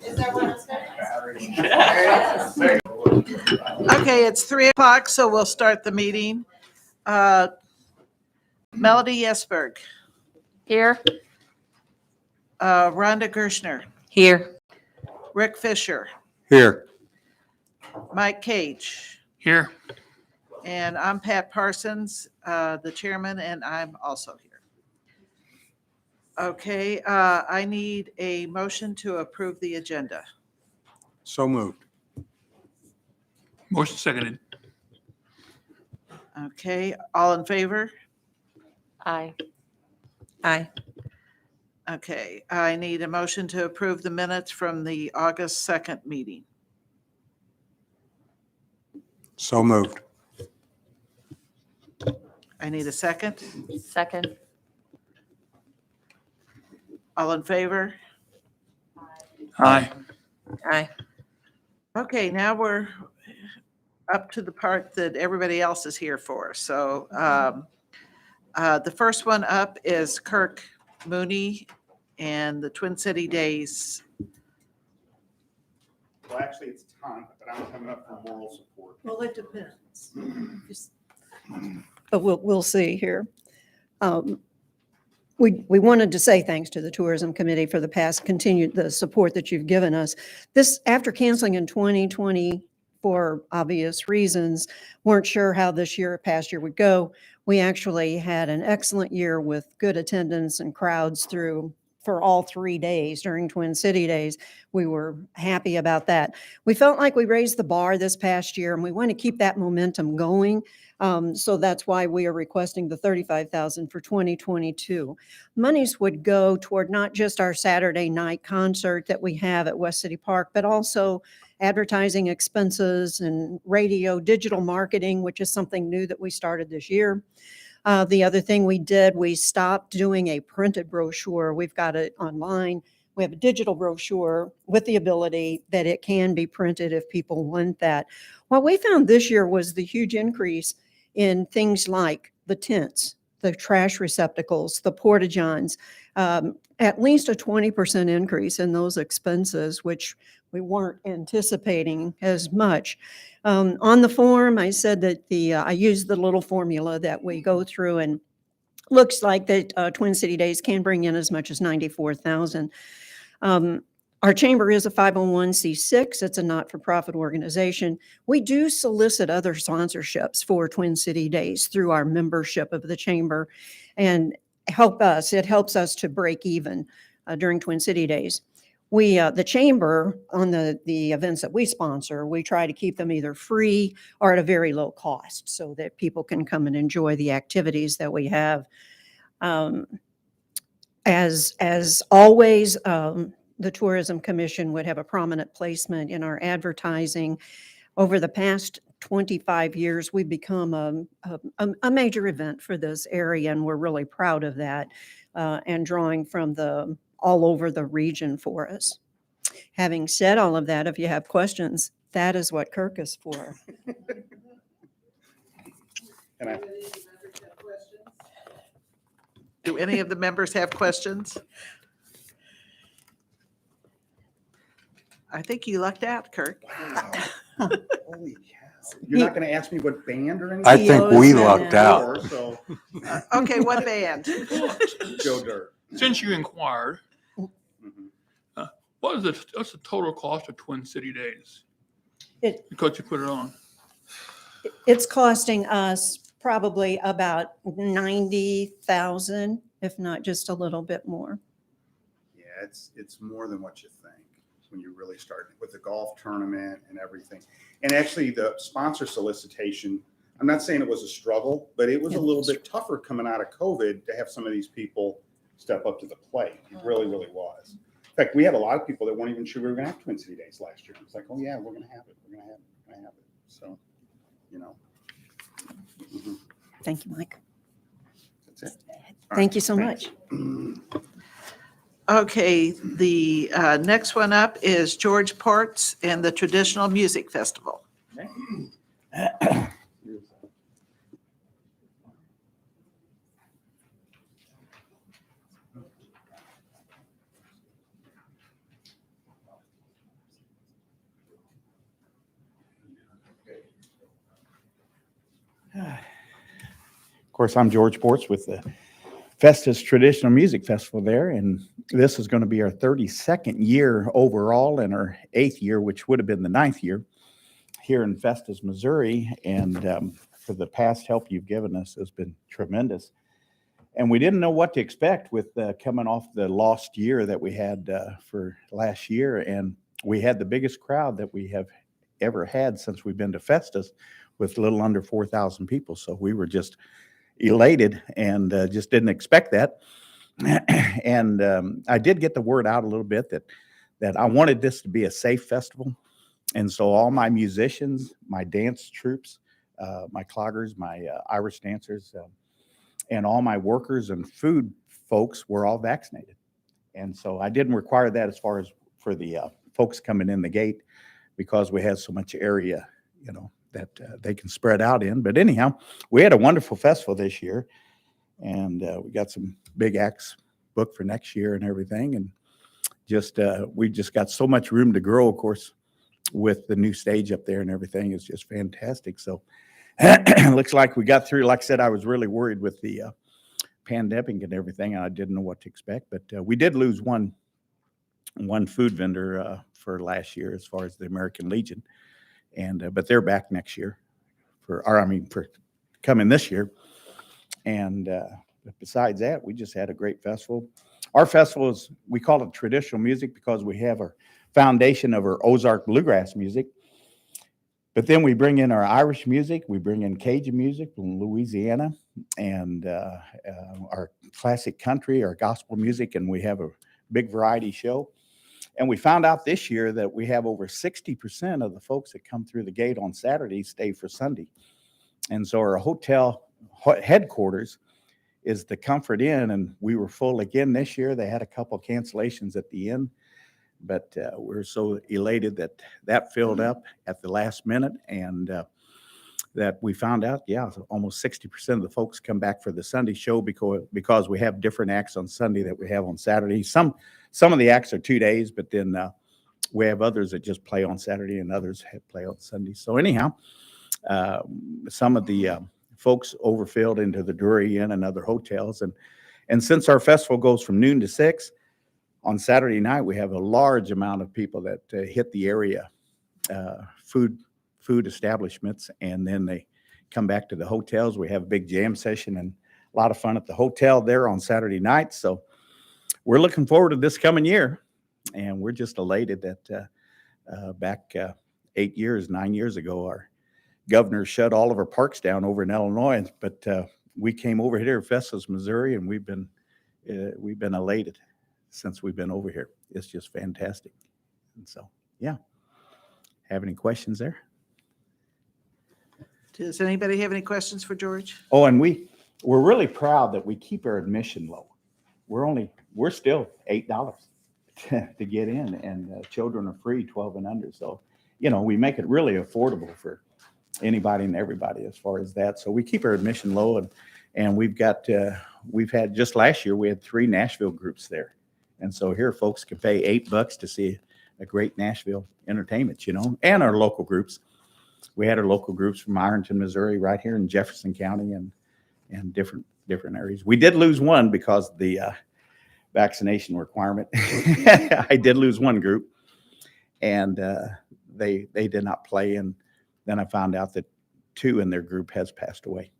Is that what it's Okay, it's 3:00, so we'll start the meeting. Melody Esberg. Here. Rhonda Gershner. Here. Rick Fisher. Here. Mike Cage. Here. And I'm Pat Parsons, the chairman, and I'm also here. Okay, I need a motion to approve the agenda. So moved. Motion seconded. Okay, all in favor? Aye. Aye. Okay, I need a motion to approve the minutes from the August 2nd meeting. So moved. I need a second. Second. All in favor? Aye. Aye. Okay, now we're up to the part that everybody else is here for. So the first one up is Kirk, Mooney, and the Twin City Days. Well, actually, it's Tom, but I'm coming up for moral support. Well, it depends. But we'll see here. We wanted to say thanks to the Tourism Committee for the past the support that you've given us. This, after canceling in 2020 for obvious reasons, weren't sure how this past year would go. We actually had an excellent year with good attendance and crowds for all 3 days during Twin City Days. We were happy about that. We felt like we raised the bar this past year, and we want to keep that momentum going. So that's why we are requesting the $35,000 for 2022. Monies would go toward not just our Saturday night concert that we have at West City Park, but also advertising expenses and radio, digital marketing, which is something new that we started this year. The other thing we did, we stopped doing a printed brochure. We've got it online. We have a digital brochure with the ability that it can be printed if people want that. What we found this year was the huge increase in things like the tents, the trash receptacles, the porta-johns, at least a 20% increase in those expenses, which we weren't anticipating as much. On the form, I said that I used the little formula that we go through, and looks like that Twin City Days can bring in as much as $94,000. Our chamber is a 501c6. It's a not-for-profit organization. We do solicit other sponsorships for Twin City Days through our membership of the chamber, and it helps us to break even during Twin City Days. The chamber, on the events that we sponsor, we try to keep them either free or at a very low cost so that people can come and enjoy the activities that we have. As always, the Tourism Commission would have a prominent placement in our advertising. Over the past 25 years, we've become a major event for this area, and we're really proud of that, and drawing from all over the region for us. Having said all of that, if you have questions, that is what Kirk is for. Do any of the members have questions? I think you lucked out, Kirk. Wow. Holy cow. You're not going to ask me what band or anything? I think we lucked out. So, Okay, what band? Joe Dirt. Since you inquired, Mhm. what's the total cost of Twin City Days? It- Because you put it on. It's costing us probably about $90,000, if not just a little bit more. Yeah, it's more than what you think when you really start with the golf tournament and everything. And actually the sponsor solicitation, I'm not saying it was a struggle, but it was a little bit tougher coming out of COVID to have some of these people step up to the plate. It really, really was. In fact, we had a lot of people that weren't even sure we were going to have Twin City Days last year. It's like, oh yeah, we're going to have it. We're going to have it. We're going to have it. So, you know. Mhm. Thank you, Mike. That's it. Thank you so Thanks. much. Okay, the next one up is George Ports and the Traditional Music Festival. Of course, I'm George Ports with the Festus Traditional Music Festival there, and this is going to be our 32nd year overall and our 8th year, which would have been the 9th year here in Festus, Missouri. And for the past help you've given us has been tremendous. And we didn't know what to expect with coming off the lost year that we had for last year. And we had the biggest crowd that we have ever had since we've been to Festus, with a little under 4,000 people. So we were just elated and just didn't expect that. And I did get the word out a little bit that I wanted this to be a safe festival. And so all my musicians, my dance troops, my cloggers, my Irish dancers, and all my workers and food folks were all vaccinated. And so I didn't require that as far as for the folks coming in the gate, because we had so much area, that they can spread out in. But anyhow, we had a wonderful festival this year, and we got some big acts booked for next year and everything. And we just got so much room to grow, of course, with the new stage up there and everything. Is just fantastic. So looks like we got through. Like I said, I was really worried with the pandemic and everything, and I didn't know what to expect. But we did lose one food vendor for last year as far as the American Legion. And but they're back next year for coming this year. And but besides that, we just had a great festival. Our festival we call it traditional music because we have our foundation of our Ozark bluegrass music. But then we bring in our Irish music, we bring in Cajun music from Louisiana, and our classic country, our gospel music, and we have a big variety show. And we found out this year that we have over 60% of the folks that come through the gate on Saturday stay for Sunday. And so our hotel headquarters is the Comfort Inn, and we were full again this year. They had a couple cancellations at the end, but we're so elated that filled up at the last minute, and that we found out, almost 60% of the folks come back for the Sunday show because we have different acts on Sunday that we have on Saturday. Some of the acts are 2 days, but then we have others that just play on Saturday and others play on Sunday. So anyhow, some of the folks overfilled into the Drury Inn and other hotels. And since our festival goes from noon to 6, on Saturday night, we have a large amount of people that hit the area, food establishments, and then they come back to the hotels. We have a big jam session and a lot of fun at the hotel there on Saturday night. So we're looking forward to this coming year, and we're just elated that back 9 years ago, our governor shut all of our parks down over in Illinois, but we came over here to Festus, Missouri, and we've been elated since we've been over here. It's just fantastic. And so, have any questions there? Does anybody have any questions for George? Oh, and we're really proud that we keep our admission low. We're still $8 to get in, and children are free, 12 and under. So, we make it really affordable for anybody and everybody as far as that. So we keep our admission low, and we've had just last year, we had 3 Nashville groups there. And so here folks can pay $8 to see a great Nashville entertainment, and our local groups. We had our local groups from Ironton, Missouri, right here in Jefferson County, and different areas. We did lose one because of the vaccination requirement. I did lose one group, and they did not play. And then I found out that 2 in their group has passed away.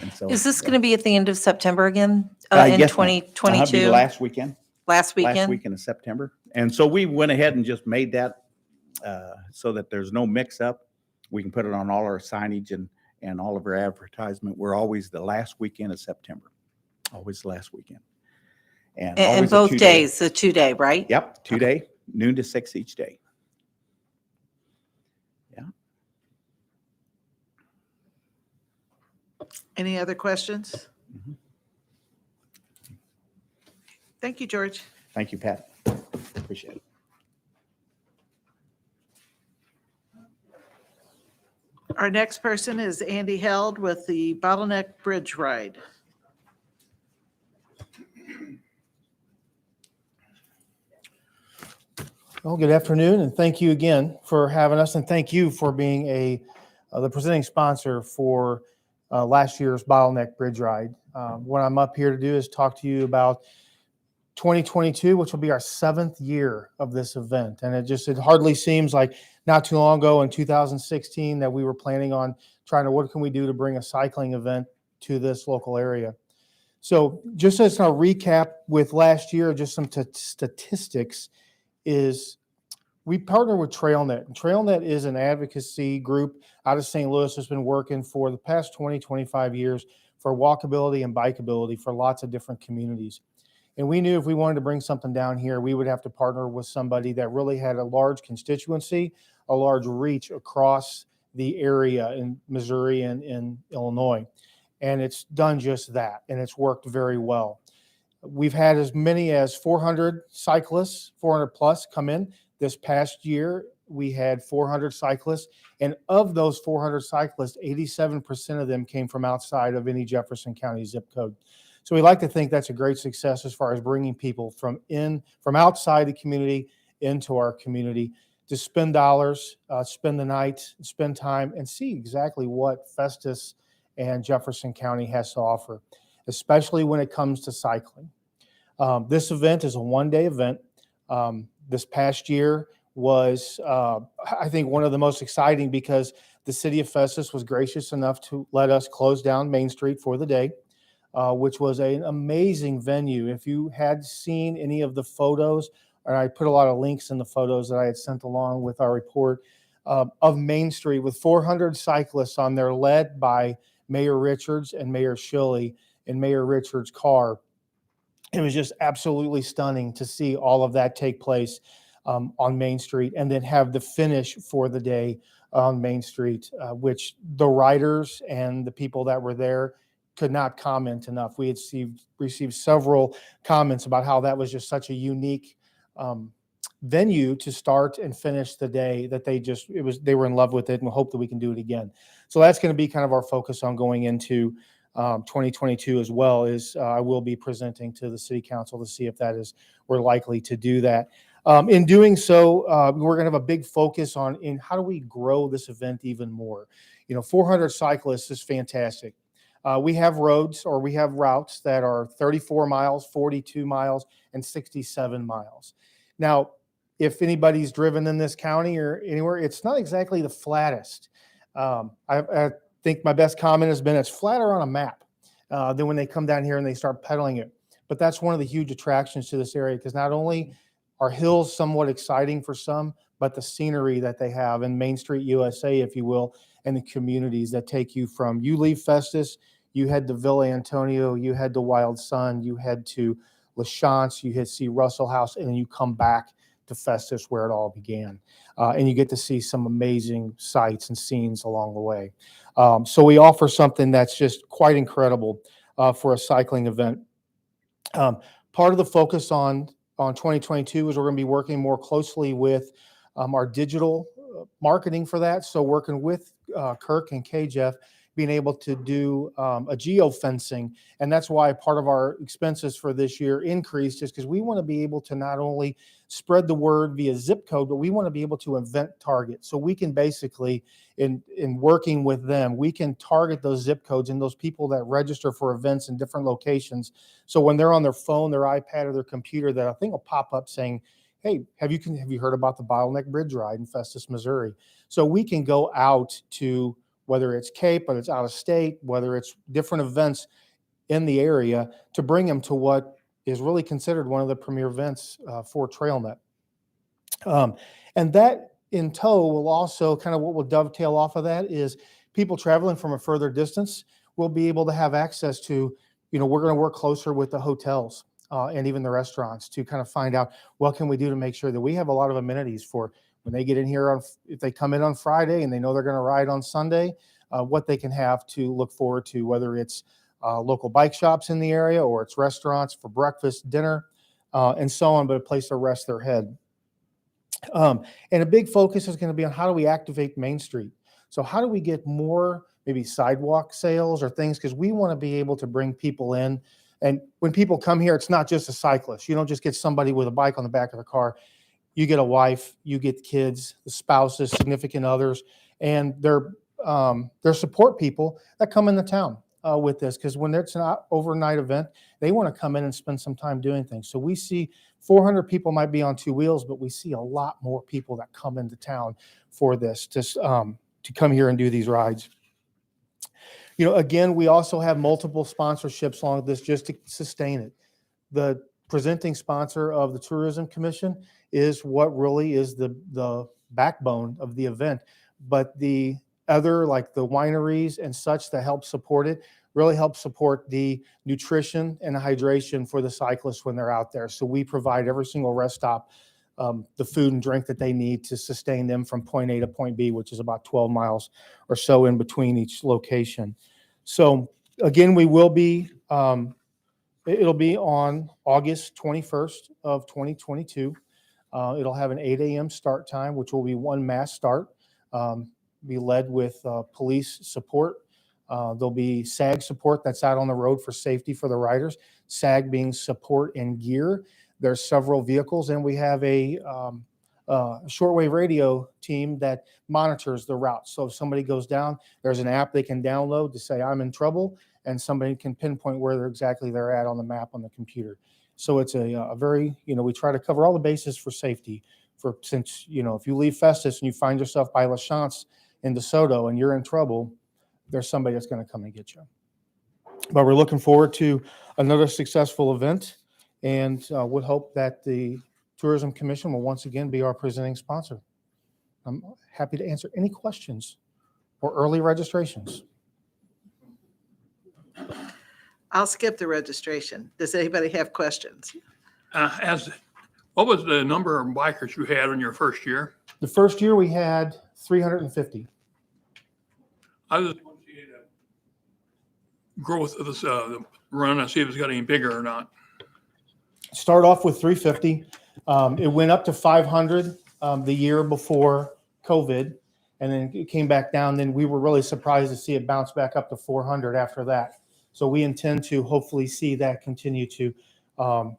And so, Is this going to be at the end of September again yes, in ma'am. 2022? It'll be last weekend. Last weekend? Last weekend of September. And so we went ahead and just made that so that there's no mix-up. We can put it on all our signage and all of our advertisement. We're always the last weekend of September. Always the last weekend. And And both days, the 2-day, right? Yep, 2-day, noon to 6 each day. Yeah. Any other questions? Mhm. Thank you, George. Thank you, Pat. Appreciate it. Our next person is Andy Held with the Bottleneck Bridge Ride. Well, good afternoon, and thank you again for having us, and thank you for being the presenting sponsor for last year's bottleneck bridge ride. What I'm up here to do is talk to you about 2022, which will be our 7th year of this event. And it hardly seems like not too long ago in 2016 that we were planning on trying to, what can we do to bring a cycling event to this local area? So just as a recap with last year, just some statistics is we partner with TrailNet. And TrailNet is an advocacy group out of St. Louis that's been working for the past 20, 25 years for walkability and bikeability for lots of different communities. And we knew if we wanted to bring something down here, we would have to partner with somebody that really had a large constituency, a large reach across the area in Missouri and in Illinois. And it's done just that, and it's worked very well. We've had as many as 400 cyclists, 400 plus come in. This past year, we had 400 cyclists, and of those 400 cyclists, 87% of them came from outside of any Jefferson County zip code. So we like to think that's a great success as far as bringing people from outside the community into our community to spend dollars, spend the night, spend time, and see exactly what Festus and Jefferson County has to offer, especially when it comes to cycling. This event is a one-day event. This past year was, I think, one of the most exciting because the city of Festus was gracious enough to let us close down Main Street for the day, which was an amazing venue. If you had seen any of the photos, and I put a lot of links in the photos that I had sent along with our report of Main Street with 400 cyclists on there, led by Mayor Richards and Mayor Shilley in Mayor Richards' car. It was just absolutely stunning to see all of that take place on Main Street, and then have the finish for the day on Main Street, which the riders and the people that were there could not comment enough. We had received several comments about how that was just such a unique venue to start and finish the day, that they were in love with it, and hope that we can do it again. So that's going to be kind of our focus on going into 2022 as well. Is I will be presenting to the city council to see if we're likely to do that. In doing so, we're going to have a big focus in how do we grow this event even more. 400 cyclists is fantastic. We have roads, or we have routes that are 34 miles, 42 miles, and 67 miles. Now, if anybody's driven in this county or anywhere, it's not exactly the flattest. I think my best comment has been it's flatter on a map than when they come down here and they start pedaling it. But that's one of the huge attractions to this area, because not only are hills somewhat exciting for some, but the scenery that they have in Main Street USA, if you will, and the communities that take you you leave Festus, you head to Villa Antonio, you head to Wild Sun, you head to LaChance, you see Russell House, and then you come back to Festus where it all began. And you get to see some amazing sights and scenes along the way. So we offer something that's just quite incredible for a cycling event. Part of the focus on 2022 is we're going to be working more closely with our digital marketing for that. So working with Kirk and KJF, being able to do a geofencing. And that's why part of our expenses for this year increased, is because we want to be able to not only spread the word via zip code, but we want to be able to event target. So we can basically, in working with them, we can target those zip codes and those people that register for events in different locations. So when they're on their phone, their iPad, or their computer, that I think will pop up saying, hey, have you heard about the bottleneck bridge ride in Festus, Missouri? So we can go out to, whether it's Cape, whether it's out of state, whether it's different events in the area, to bring them to what is really considered one of the premier events for TrailNet. And that in tow will also, kind of what will dovetail off of that, is people traveling from a further distance will be able to have access to, we're going to work closer with the hotels and even the restaurants to kind of find out what can we do to make sure that we have a lot of amenities for when they get in here, if they come in on Friday and they know they're going to ride on Sunday, what they can have to look forward to, whether it's local bike shops in the area, or it's restaurants for breakfast, dinner, and so on, but a place to rest their head. And a big focus is going to be on how do we activate Main Street? So how do we get more maybe sidewalk sales or things? Because we want to be able to bring people in. And when people come here, it's not just a cyclist. You don't just get somebody with a bike on the back of the car. You get a wife, you get kids, the spouses, significant others, and they're their support people that come into town with this, because when it's an overnight event, they want to come in and spend some time doing things. So we see 400 people might be on two wheels, but we see a lot more people that come into town for this to come here and do these rides. You know, again, we also have multiple sponsorships along this just to sustain it. The presenting sponsor of the Tourism Commission is what really is the backbone of the event. But the other, like the wineries and such that help support it, really help support the nutrition and hydration for the cyclists when they're out there. So we provide every single rest stop the food and drink that they need to sustain them from point A to point B, which is about 12 miles or so in between each location. So again, we will be, it'll be on August 21st of 2022. It'll have an 8 a.m. start time, which will be one mass start, be led with police support. There'll be SAG support that's out on the road for safety for the riders, SAG being support and gear. There's several vehicles, and we have a shortwave radio team that monitors the route. So if somebody goes down, there's an app they can download to say, I'm in trouble, and somebody can pinpoint where they're at on the map on the computer. So it's a very, we try to cover all the bases for safety. Since, if you leave Festus and you find yourself by La Chance in DeSoto and you're in trouble, there's somebody that's going to come and get you. But we're looking forward to another successful event, and would hope that the Tourism Commission will once again be our presenting sponsor. I'm happy to answer any questions or early registrations. I'll skip the registration. Does anybody have questions? What was the number of bikers you had in your first year? The first year we had 350. I was just want to see the growth of this run and see if it's got any bigger or not. Start off with 350. It went up to 500 the year before COVID, and then it came back down. Then we were really surprised to see it bounce back up to 400 after that. So we intend to hopefully see that continue to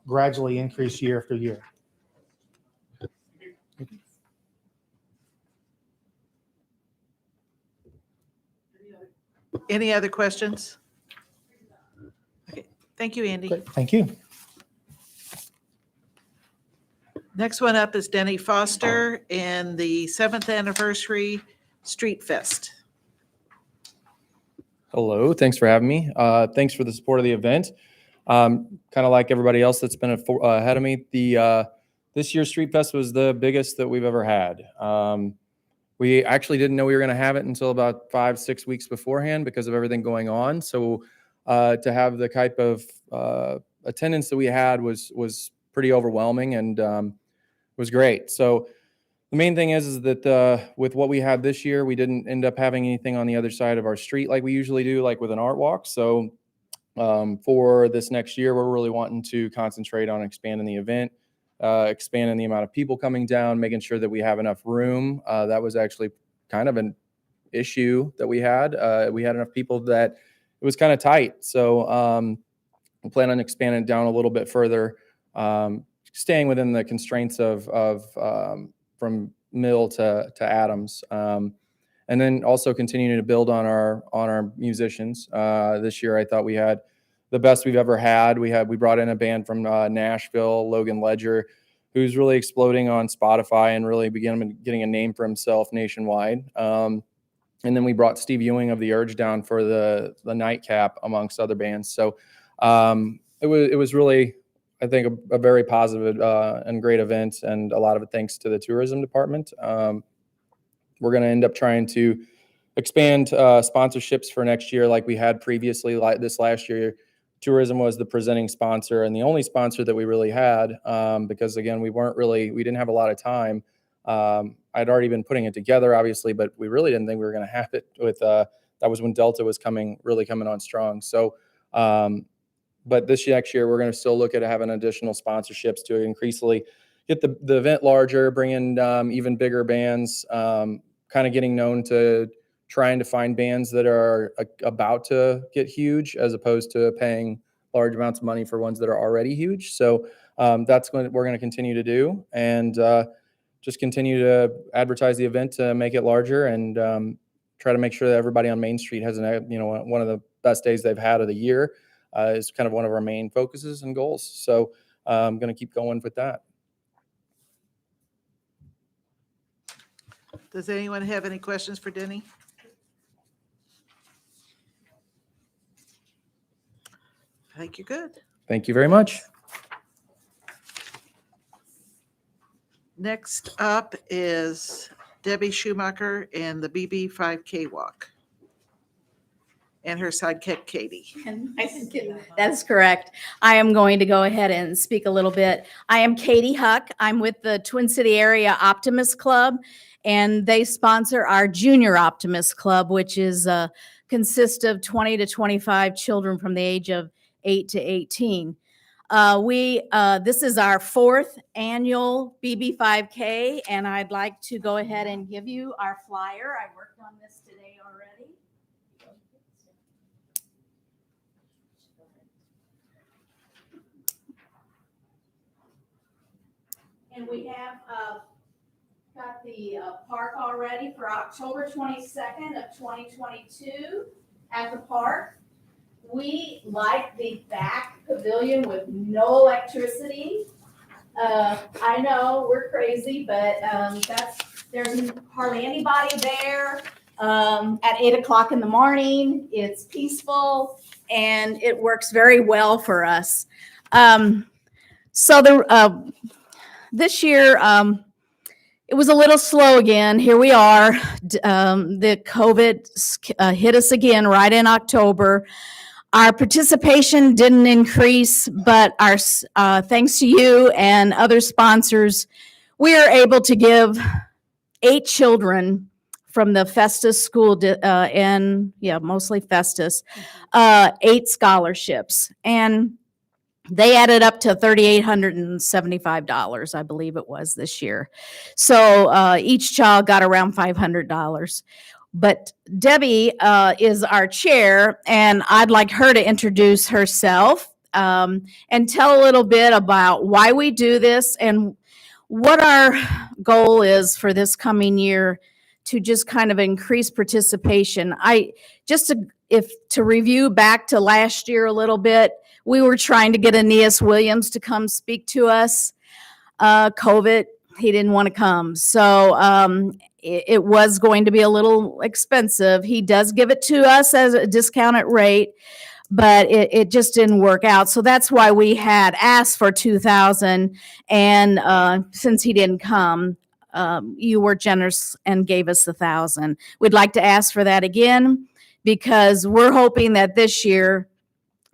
gradually increase year after year. Any other questions? Okay, thank you, Andy. Great. Thank you. Next one up is Denny Foster and the 7th anniversary Street Fest. Hello, thanks for having me. Thanks for the support of the event. Kind of like everybody else that's been ahead of me, this year's Street Fest was the biggest that we've ever had. We actually didn't know we were going to have it until about 5-6 weeks beforehand because of everything going on. So to have the type of attendance that we had was pretty overwhelming and was great. So the main thing is that with what we had this year, we didn't end up having anything on the other side of our street like we usually do, like with an art walk. So for this next year, we're really wanting to concentrate on expanding the event, expanding the amount of people coming down, making sure that we have enough room. That was actually kind of an issue that we had. We had enough people that it was kind of tight. So we plan on expanding it down a little bit further, staying within the constraints of from Mill to Adams, and then also continuing to build on our musicians. This year, I thought we had the best we've ever had. We brought in a band from Nashville, Logan Ledger, who's really exploding on Spotify and really getting a name for himself nationwide. And then we brought Steve Ewing of The Urge down for the nightcap, amongst other bands. So it was really, I think, a very positive and great event, and a lot of it thanks to the tourism department. We're going to end up trying to expand sponsorships for next year like we had previously. Like this last year, tourism was the presenting sponsor and the only sponsor that we really had because, again, we didn't have a lot of time. I'd already been putting it together, obviously, but we really didn't think we were going to have it with that was when Delta was coming on strong. So but this next year, we're going to still look at having additional sponsorships to increasingly get the event larger, bring in even bigger bands, kind of getting known to trying to find bands that are about to get huge as opposed to paying large amounts of money for ones that are already huge. So that's what we're going to continue to do, and just continue to advertise the event to make it larger and try to make sure that everybody on Main Street has one of the best days they've had of the year. Is kind of one of our main focuses and goals. So I'm going to keep going with that. Does anyone have any questions for Denny? I think you're good. Thank you very much. Next up is Debbie Schumacher and the BB 5K walk. And her sidekick, Katie. That's correct. I am going to go ahead and speak a little bit. I am Katie Huck. I'm with the Twin City Area Optimist Club, and they sponsor our Junior Optimist Club, which is consists of 20 to 25 children from the age of 8 to 18. This is our 4th annual BB 5K, and I'd like to go ahead and give you our flyer. I worked on this today already. And we have got the park already for October 22nd of 2022 at the park. We like the back pavilion with no electricity. I know we're crazy, but there's hardly anybody there. At 8 o'clock in the morning, it's peaceful and it works very well for us. This year, it was a little slow again. Here we are. The COVID hit us again right in October. Our participation didn't increase, but our thanks to you and other sponsors, we are able to give 8 children from the Festus school, mostly Festus, 8 scholarships. And they added up to $3,875, I believe it was this year. So each child got around $500. But Debbie is our chair, and I'd like her to introduce herself and tell a little bit about why we do this and what our goal is for this coming year to just kind of increase participation. To review back to last year a little bit, we were trying to get Aeneas Williams to come speak to us. COVID, he didn't want to come. So it was going to be a little expensive. He does give it to us as a discounted rate, but it just didn't work out. So that's why we had asked for $2,000. And since he didn't come, you were generous and gave us $1,000. We'd like to ask for that again because we're hoping that this year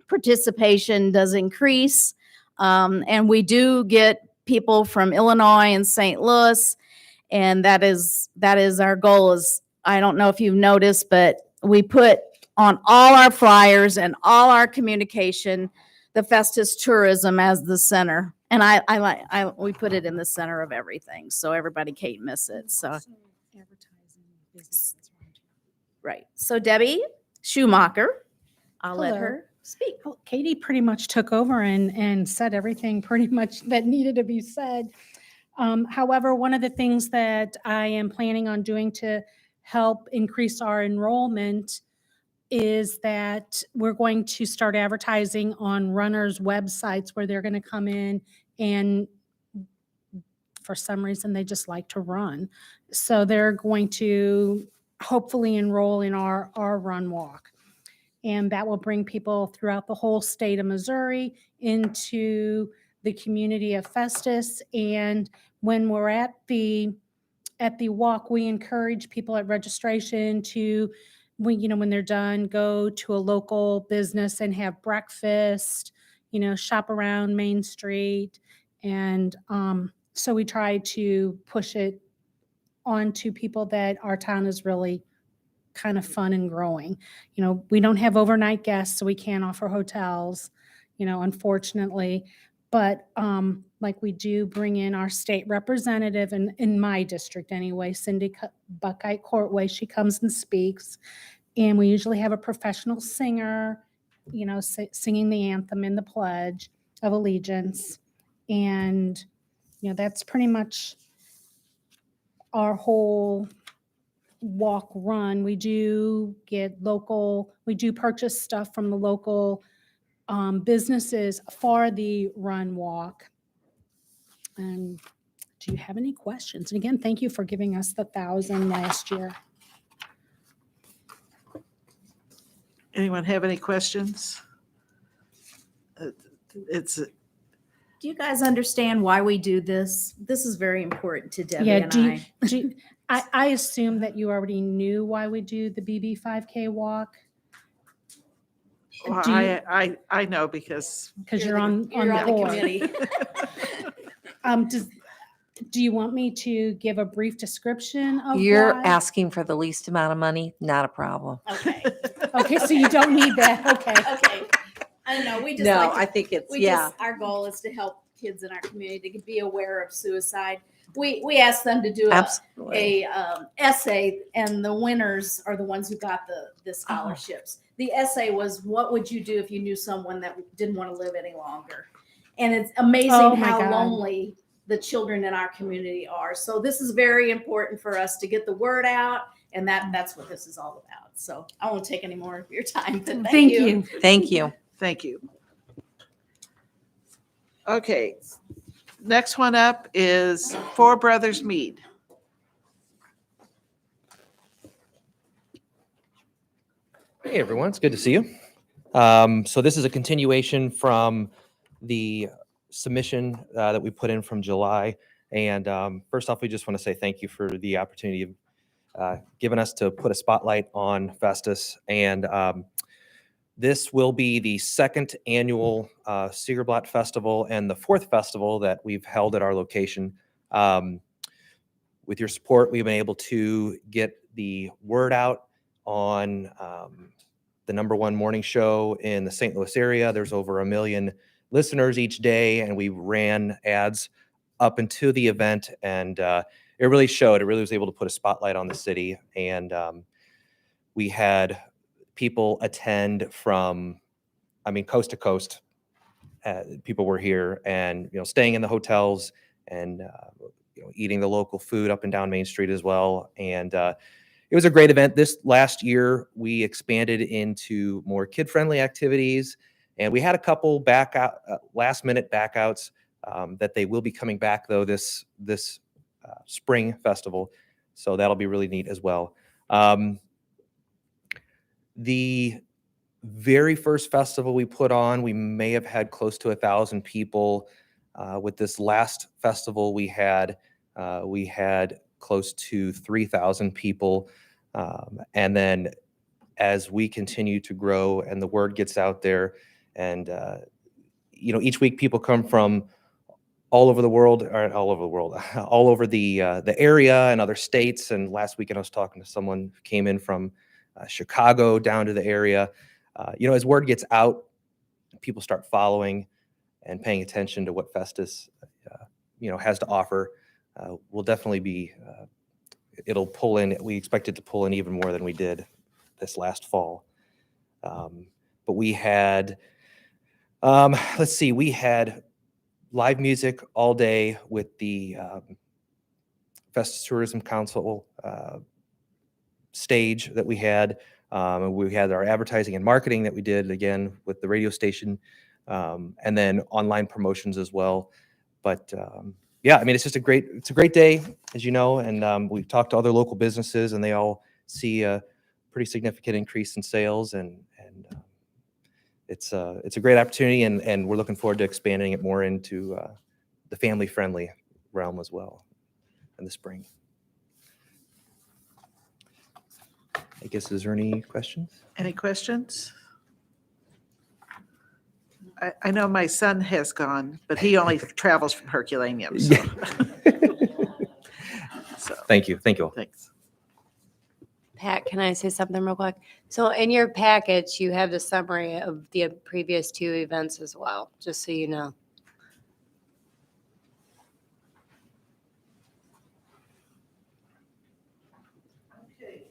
participation does increase. And we do get people from Illinois and St. Louis. And that is our goal. Is I don't know if you've noticed, but we put on all our flyers and all our communication, the Festus tourism as the center. And we put it in the center of everything. So everybody can't miss it. So right. So Debbie Schumacher, I'll let Hello. her speak. Well, Katie pretty much took over and said everything pretty much that needed to be said. However, one of the things that I am planning on doing to help increase our enrollment is that we're going to start advertising on runners' websites where they're going to come in and for some reason they just like to run. So they're going to hopefully enroll in our run walk. And that will bring people throughout the whole state of Missouri into the community of Festus. And when we're at the walk, we encourage people at registration to, when they're done, go to a local business and have breakfast, shop around Main Street. And so we try to push it on to people that our town is really kind of fun and growing. We don't have overnight guests, so we can't offer hotels, unfortunately. But like we do bring in our state representative in my district anyway, Cindy Buckeye Courtway. She comes and speaks. And we usually have a professional singer, singing the anthem and the Pledge of Allegiance. And, that's pretty much our whole walk run, we do purchase stuff from the local businesses for the run walk. And do you have any questions? And again, thank you for giving us the 1,000 last year. Anyone have any questions? It's, Do you guys understand why we do this? This is very important to Debbie Yeah, and I. I assume that you already knew why we do the BB 5K walk well, do you- I know because because you're on You're the on the board. committee. Do you want me to give a brief description of You're why? asking for the least amount of money, not a problem. Okay, Okay, so you don't need that. Okay. okay. I know, we just No, like to I think it's, we yeah. just, our goal is to help kids in our community to be aware of suicide. We asked them to do Absolutely. a essay, and the winners are the ones who got the scholarships. The essay was, what would you do if you knew someone that didn't want to live any longer? And it's amazing Oh my how God. lonely the children in our community are. So this is very important for us to get the word out, and that's what this is all about. So I won't take any more of your time, but Thank you. Thank you. thank you. Okay, next one up is Four Brothers Mead. Hey everyone, it's good to see you. So this is a continuation from the submission that we put in from July. And first off, we just want to say thank you for the opportunity of giving us to put a spotlight on Festus. And this will be the second annual Siegerblatt Festival and the fourth festival that we've held at our location. With your support, we've been able to get the word out on the #1 morning show in the St. Louis area. There's over 1 million listeners each day, and we ran ads up into the event, and it really showed. It really was able to put a spotlight on the city, and we had people attend from, I mean, coast to coast. People were here, and staying in the hotels, and eating the local food up and down Main Street as well, and it was a great event. This last year, we expanded into more kid-friendly activities, and we had a couple last-minute backouts that they will be coming back though this spring festival, so that'll be really neat as well. The very first festival we put on, we may have had close to 1,000 people. With this last festival we had close to 3,000 people. And then as we continue to grow and the word gets out there, and each week people come from all over the world, all over the area and other states. And last weekend I was talking to someone who came in from Chicago down to the area. As word gets out, people start following and paying attention to what Festus has to offer. We'll definitely be, it'll pull in, we expect it to pull in even more than we did this last fall. But we had, we had live music all day with the Festus Tourism Council stage that we had. We had our advertising and marketing that we did again with the radio station, and then online promotions as well. But yeah, I mean, it's a great day, as you know, and we've talked to other local businesses, and they all see a pretty significant increase in sales, and it's a great opportunity, and we're looking forward to expanding it more into the family-friendly realm as well in the spring. I guess, is there any questions? Any questions? I know my son has gone, but he only travels from Herculaneum. So. So, Thank you all. thanks. Pat, can I say something real quick? So in your package, you have the summary of the previous 2 events as well, just so you know. Okay,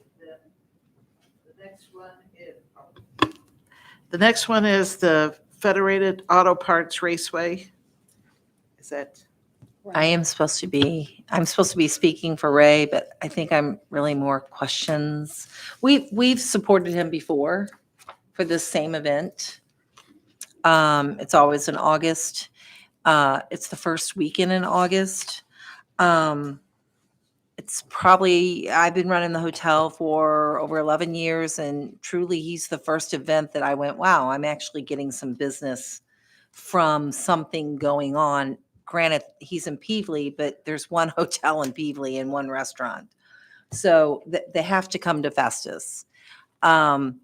the next one is the Federated Auto Parts Raceway. Is that? I'm supposed to be speaking for Ray, but I think I'm really more questions. We've supported him before for this same event. It's always in August. It's the first weekend in August. It's probably, I've been running the hotel for over 11 years, and truly he's the first event that I went, wow, I'm actually getting some business from something going on. Granted, he's in Peevely, but there's one hotel in Peevely and one restaurant. So they have to come to Festus. And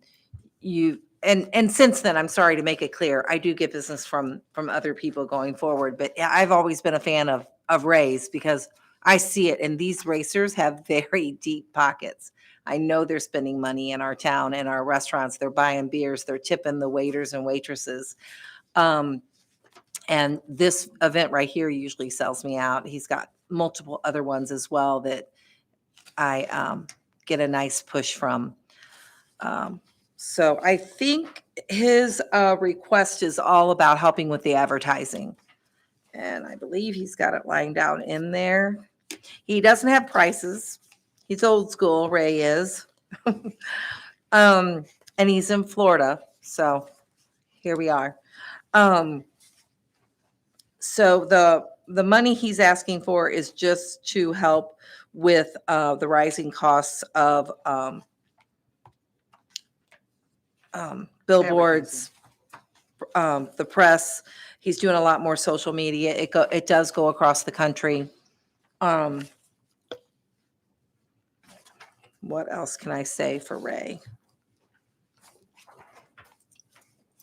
since then, I'm sorry to make it clear, I do get business from other people going forward, but I've always been a fan of Ray's because I see it, and these racers have very deep pockets. I know they're spending money in our town, in our restaurants. They're buying beers. They're tipping the waiters and waitresses. And this event right here usually sells me out. He's got multiple other ones as well that I get a nice push from. So I think his request is all about helping with the advertising. And I believe he's got it lined out in there. He doesn't have prices. He's old school, Ray is. And he's in Florida. So here we are. So the money he's asking for is just to help with the rising costs of billboards, the press. He's doing a lot more social media. It does go across the country. What else can I say for Ray?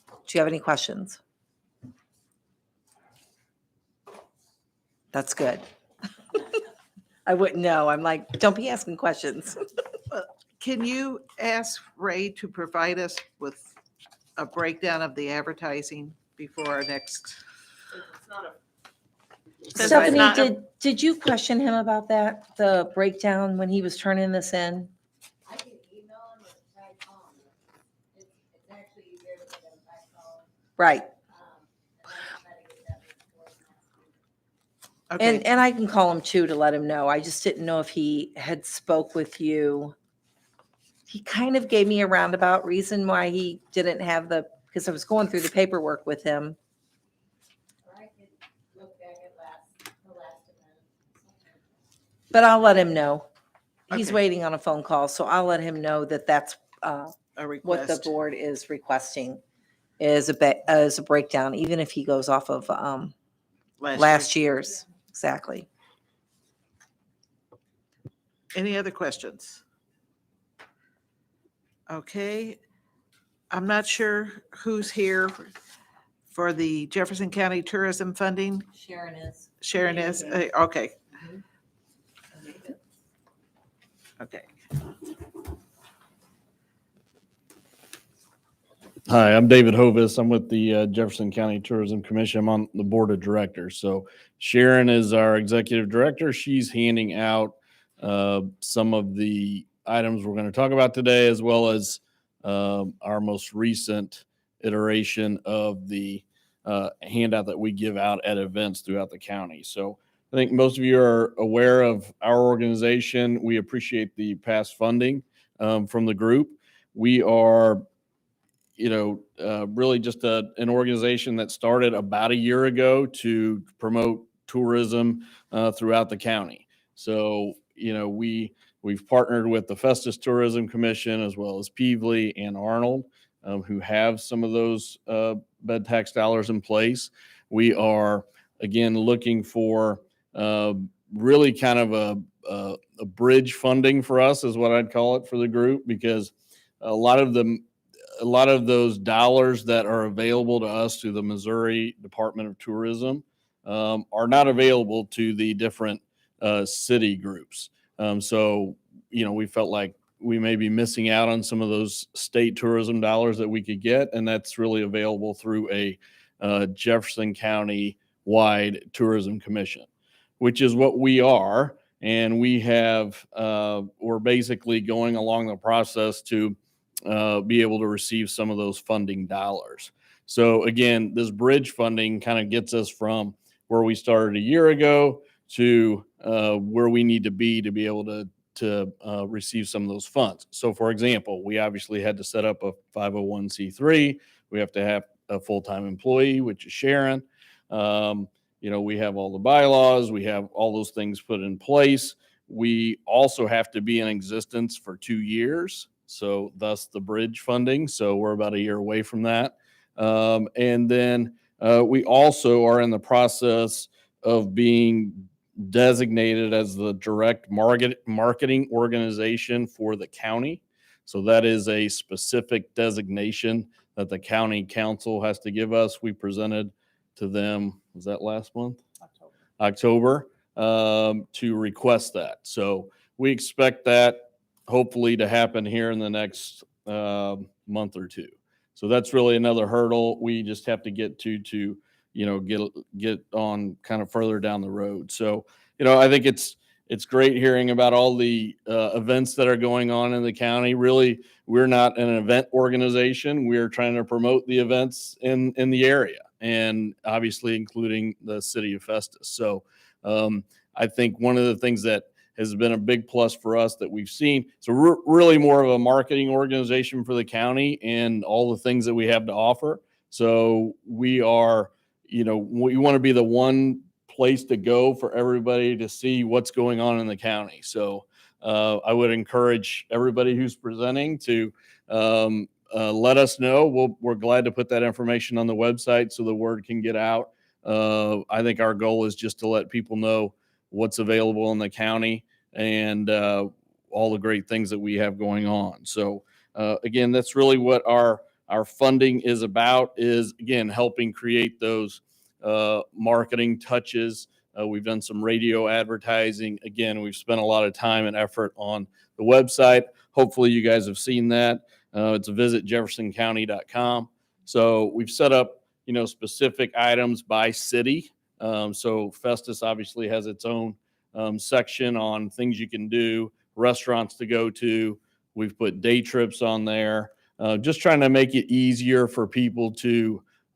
Do you have any questions? That's good. I wouldn't know. I'm like, don't be asking questions. Can you ask Ray to provide us with a breakdown of the advertising before our next? Stephanie, did you question him about that, the breakdown when he was turning this in? I can email him or try to call him. It's actually easier to get him by phone. Right. Okay. And I can call him too to let him know. I just didn't know if he had spoke with you. He kind of gave me a roundabout reason why he didn't have because I was going through the paperwork with him. I could look back at the last event. But I'll let him know. He's Okay. waiting on a phone call, so I'll let him know that that's A what the request. board is requesting is a breakdown, even if he goes off of last year's. Exactly. Any other questions? Okay. I'm not sure who's here for the Jefferson County Tourism Funding. Sharon is. Sharon is, okay. Okay. Hi, I'm David Hovis. I'm with the Jefferson County Tourism Commission. I'm on the board of directors. So Sharon is our executive director. She's handing out some of the items we're going to talk about today, as well as our most recent iteration of the handout that we give out at events throughout the county. So I think most of you are aware of our organization. We appreciate the past funding from the group. We are really just an organization that started about a year ago to promote tourism throughout the county. So, we've partnered with the Festus Tourism Commission as well as Peevely and Arnold, who have some of those bed tax dollars in place. We are, again, looking for really kind of a bridge funding for us is what I'd call it for the group, because a lot of those dollars that are available to us through the Missouri Department of Tourism are not available to the different city groups. So, we felt like we may be missing out on some of those state tourism dollars that we could get, and that's really available through a Jefferson County wide tourism commission, which is what we are. And we're basically going along the process to be able to receive some of those funding dollars. So again, this bridge funding kind of gets us from where we started a year ago to where we need to be able to receive some of those funds. So for example, we obviously had to set up a 501c3. We have to have a full-time employee, which is Sharon. We have all the bylaws, we have all those things put in place. We also have to be in existence for 2 years. So thus the bridge funding. So we're about a year away from that. And then we also are in the process of being designated as the direct marketing organization for the county. So that is a specific designation that the county council has to give us. We presented to them, was that last month? October, to request that. So we expect that hopefully to happen here in the next month or two. So that's really another hurdle we just have to get to get on kind of further down the road. So, I think it's great hearing about all the events that are going on in the county. Really, we're not an event organization. We're trying to promote the events in the area, and obviously including the city of Festus. So I think one of the things that has been a big plus for us that we've seen, so we're really more of a marketing organization for the county and all the things that we have to offer. So we are, we want to be the one place to go for everybody to see what's going on in the county. So I would encourage everybody who's presenting to let us know. We're glad to put that information on the website so the word can get out. I think our goal is just to let people know what's available in the county and all the great things that we have going on. So again, that's really what our funding is about, is again helping create those marketing touches. We've done some radio advertising. Again, we've spent a lot of time and effort on the website. Hopefully you guys have seen that. It's visitjeffersoncounty.com. So we've set up, specific items by city. So Festus obviously has its own section on things you can do, restaurants to go to. We've put day trips on there, just trying to make it easier for people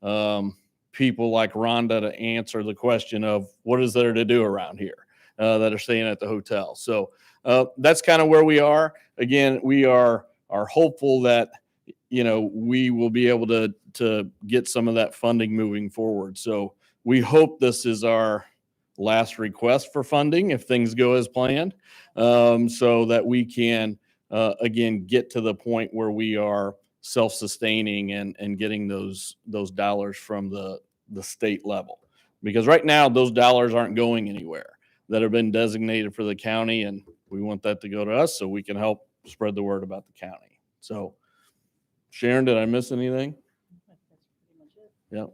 like Rhonda to answer the question of what is there to do around here that are staying at the hotel. So that's kind of where we are. Again, we are hopeful that, we will be able to get some of that funding moving forward. So we hope this is our last request for funding if things go as planned, so that we can, again, get to the point where we are self-sustaining and getting those dollars from the state level. Because right now, those dollars aren't going anywhere that have been designated for the county, and we want that to go to us so we can help spread the word about the county. So, Sharon, did I miss anything? Yep.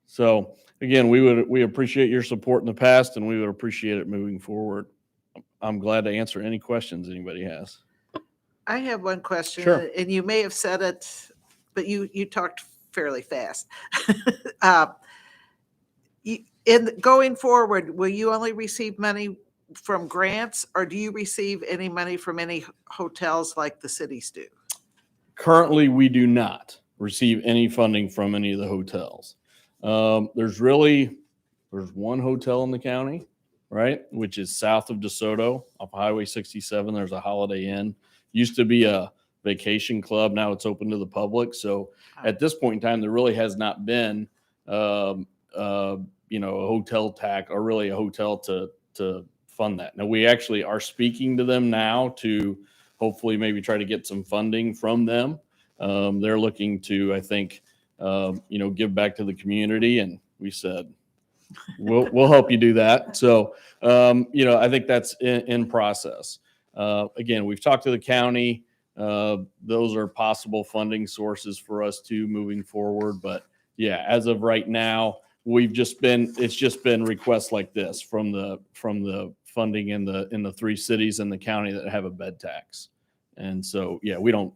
So again, we appreciate your support in the past, and we would appreciate it moving forward. I'm glad to answer any questions anybody has. I have one question, Sure. and you may have said it, but you talked fairly fast. Going forward, will you only receive money from grants, or do you receive any money from any hotels like the cities do? Currently, we do not receive any funding from any of the hotels. There's one hotel in the county, right, which is south of DeSoto off Highway 67. There's a Holiday Inn. Used to be a vacation club. Now it's open to the public. So at this point in time, there really has not been, a hotel tax or really a hotel to fund that. Now we actually are speaking to them now to hopefully maybe try to get some funding from them. They're looking to, I think, give back to the community, and we said we'll help you do that. So I think that's in process. Again, we've talked to the county. Those are possible funding sources for us too moving forward. But yeah, as of right now, it's just been requests like this from the funding in the 3 cities in the county that have a bed tax. And so, yeah, we don't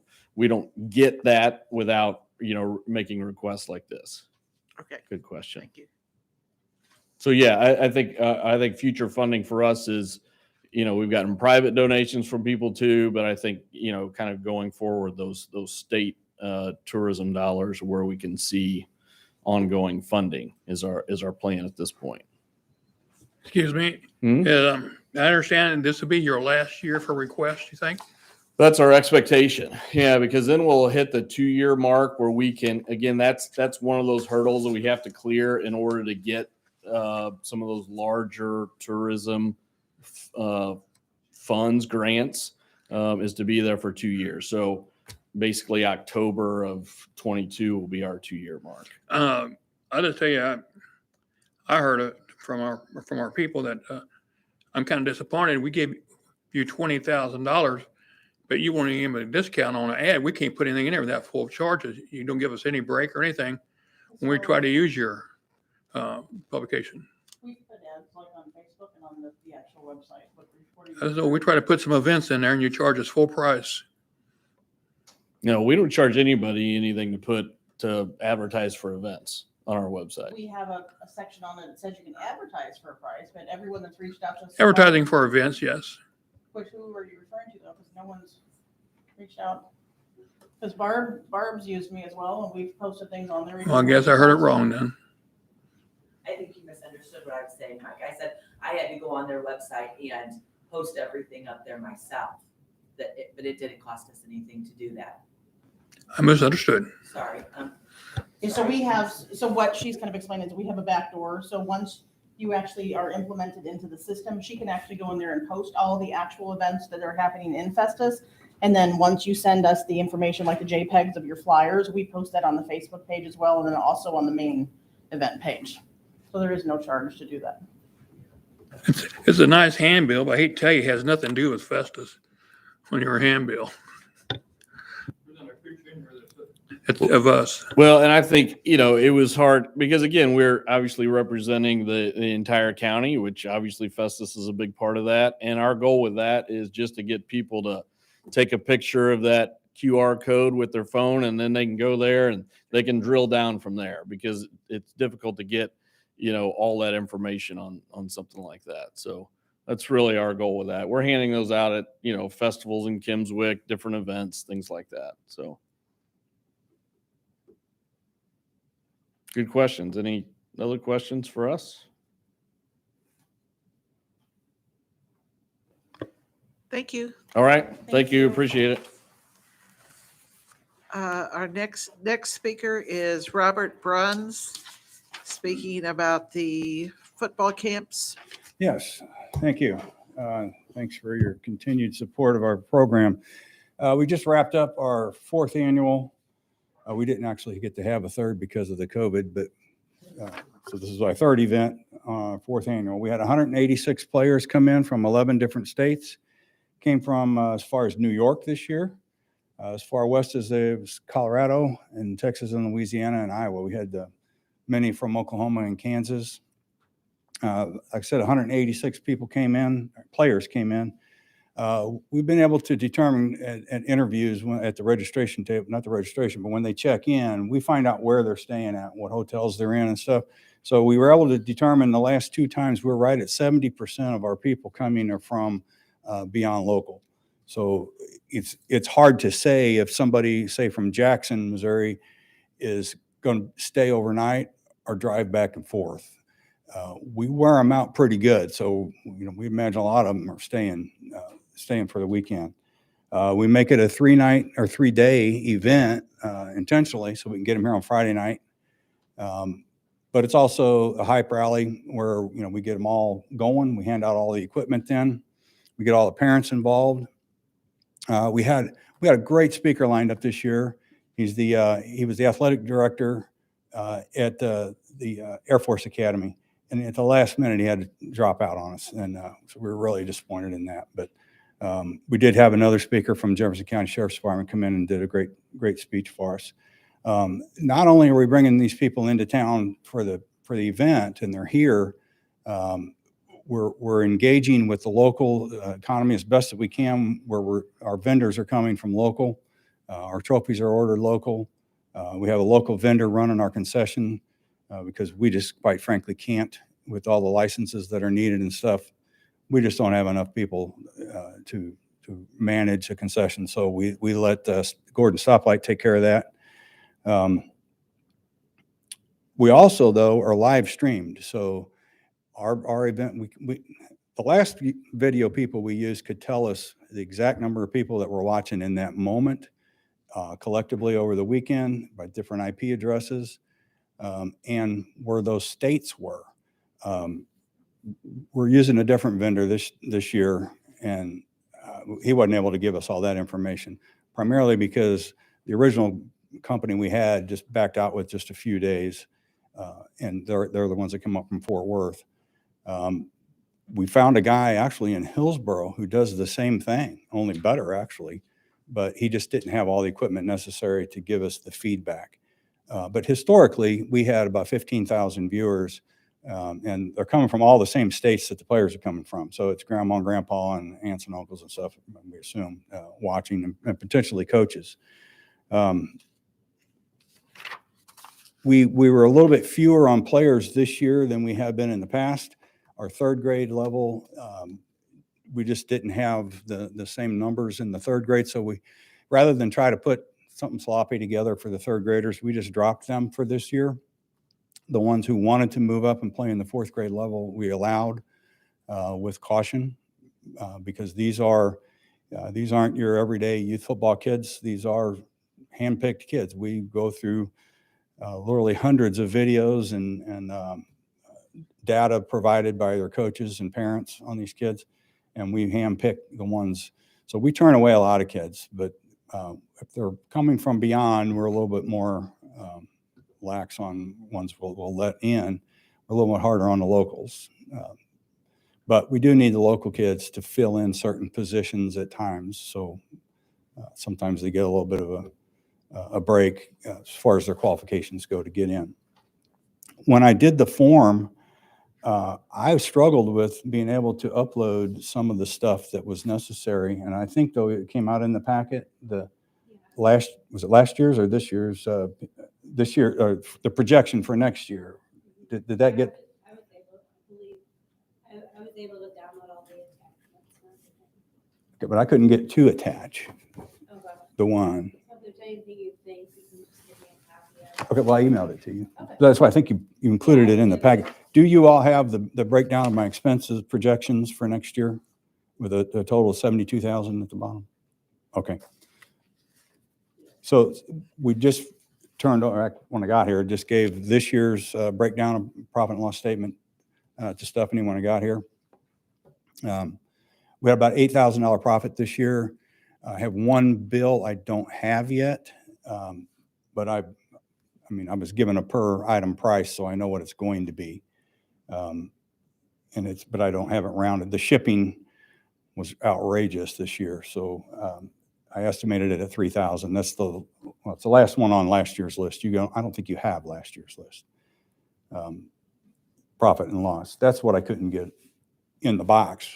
get that without, making requests like this. Okay. Good question. Thank you. So yeah, I think future funding for us is, we've gotten private donations from people too, but I think, kind of going forward, those state tourism dollars where we can see ongoing funding is our plan at this point. Excuse me. Hmm? I understand this will be your last year for requests, you think? That's our expectation. Yeah, because then we'll hit the 2-year mark where we can, again, that's one of those hurdles that we have to clear in order to get some of those larger tourism funds, grants, is to be there for 2 years. So basically October of 22 will be our 2-year mark. I'll just tell you, I heard it from our people that I'm kind of disappointed. We gave you $20,000, but you won't even give a discount on an ad. We can't put anything in there without full charges. You don't give us any break or anything when we try to use your publication. We put ads like on Facebook and on the actual website. So we try to put some events in there and you charge us full price. No, we don't charge anybody anything to advertise for events on our website. We have a section on it that says you can advertise for a price, but everyone that's reached out to us. Advertising for events, yes. Which, who are you referring to though? Because no one's reached out. Because Barb's used me as well, and we've posted things on there. Well, I guess I heard it wrong then. I think you misunderstood what I was saying, Mike. I said I had to go on their website and post everything up there myself. But it didn't cost us anything to do that. I misunderstood. Sorry. So what she's kind of explaining is we have a back door. So once you actually are implemented into the system, she can actually go in there and post all the actual events that are happening in Festus. And then once you send us the information, like the JPEGs of your flyers, we post that on the Facebook page as well, and then also on the main event page. So there is no charge to do that. It's a nice handbill, but I hate to tell you, it has nothing to do with Festus on your handbill. It's of us. Well, and I think, it was hard because, again, we're obviously representing the entire county, which obviously Festus is a big part of that. And our goal with that is just to get people to take a picture of that QR code with their phone, and then they can go there and they can drill down from there, because it's difficult to get, all that information on something like that. So that's really our goal with that. We're handing those out at, festivals in Kimmswick, different events, things like that. So. Good questions. Any other questions for us? Thank you. All right. Thank you. Appreciate it. Our next speaker is Robert Bruns, speaking about the football camps. Yes, thank you. Thanks for your continued support of our program. We just wrapped up our 4th annual. We didn't actually get to have a 3rd because of the COVID, but so this is our 3rd event, 4th annual. We had 186 players come in from 11 different states. Came from as far as New York this year, as far west as Colorado and Texas and Louisiana and Iowa. We had many from Oklahoma and Kansas. Like I said, 186 players came in. We've been able to determine at interviews at the registration table, not the registration, but when they check in, we find out where they're staying at, what hotels they're in and stuff. So we were able to determine the last 2 times we're right at 70% of our people coming are from beyond local. So it's hard to say if somebody, say from Jackson, Missouri, is going to stay overnight or drive back and forth. We wear them out pretty good. So, we imagine a lot of them are staying for the weekend. We make it a 3-night or 3-day event intentionally so we can get them here on Friday night. But it's also a hype rally where, we get them all going. We hand out all the equipment then. We get all the parents involved. We had a great speaker lined up this year. He was the athletic director at the Air Force Academy. And at the last minute, he had to drop out on us. And so we were really disappointed in that. But we did have another speaker from Jefferson County Sheriff's Department come in and did a great speech for us. Not only are we bringing these people into town for the event and they're here, we're engaging with the local economy as best as we can, where our vendors are coming from local. Our trophies are ordered local. We have a local vendor running our concession because we just, quite frankly, can't, with all the licenses that are needed and stuff. We just don't have enough people to manage a concession. So we let Gordon Stoplight take care of that. We also, though, are live streamed. So our event, the last video people we used could tell us the exact number of people that were watching in that moment, collectively over the weekend by different IP addresses, and where those states were. We're using a different vendor this year, and he wasn't able to give us all that information, primarily because the original company we had just backed out with just a few days, and they're the ones that come up from Fort Worth. We found a guy actually in Hillsboro who does the same thing, only better actually, but he just didn't have all the equipment necessary to give us the feedback. But historically, we had about 15,000 viewers, and they're coming from all the same states that the players are coming from. So it's grandma and grandpa and aunts and uncles and stuff, we assume, watching, and potentially coaches. We were a little bit fewer on players this year than we have been in the past. Our third grade level, we just didn't have the same numbers in the third grade. So we, rather than try to put something sloppy together for the third graders, we just dropped them for this year. The ones who wanted to move up and play in the fourth grade level, we allowed with caution, because these aren't your everyday youth football kids. These are handpicked kids. We go through literally hundreds of videos and data provided by their coaches and parents on these kids, and we handpick the ones. So we turn away a lot of kids, but if they're coming from beyond, we're a little bit more lax on ones we'll let in. We're a little bit harder on the locals. But we do need the local kids to fill in certain positions at times. So sometimes they get a little bit of a break as far as their qualifications go to get in. When I did the form, I struggled with being able to upload some of the stuff that was necessary. And I think, though, it came out in the packet, was it last year's or this year's, this year, or the projection for next year? Did that get? I was able to download all the attachments. But I couldn't get to attach the one. So if there's anything you think, you can just give me a copy of. Okay, well, I emailed it to you. That's why I think you included it in the packet. Do you all have the breakdown of my expenses projections for next year with a total of 72,000 at the bottom? Okay. So we just turned over, when I got here, just gave this year's breakdown of profit and loss statement to Stephanie when I got here. We had about $8,000 profit this year. I have one bill I don't have yet, but I was given a per item price, so I know what it's going to be. But I don't have it rounded. The shipping was outrageous this year, so I estimated it at 3,000. That's it's the last one on last year's list. I don't think you have last year's list. Profit and loss. That's what I couldn't get in the box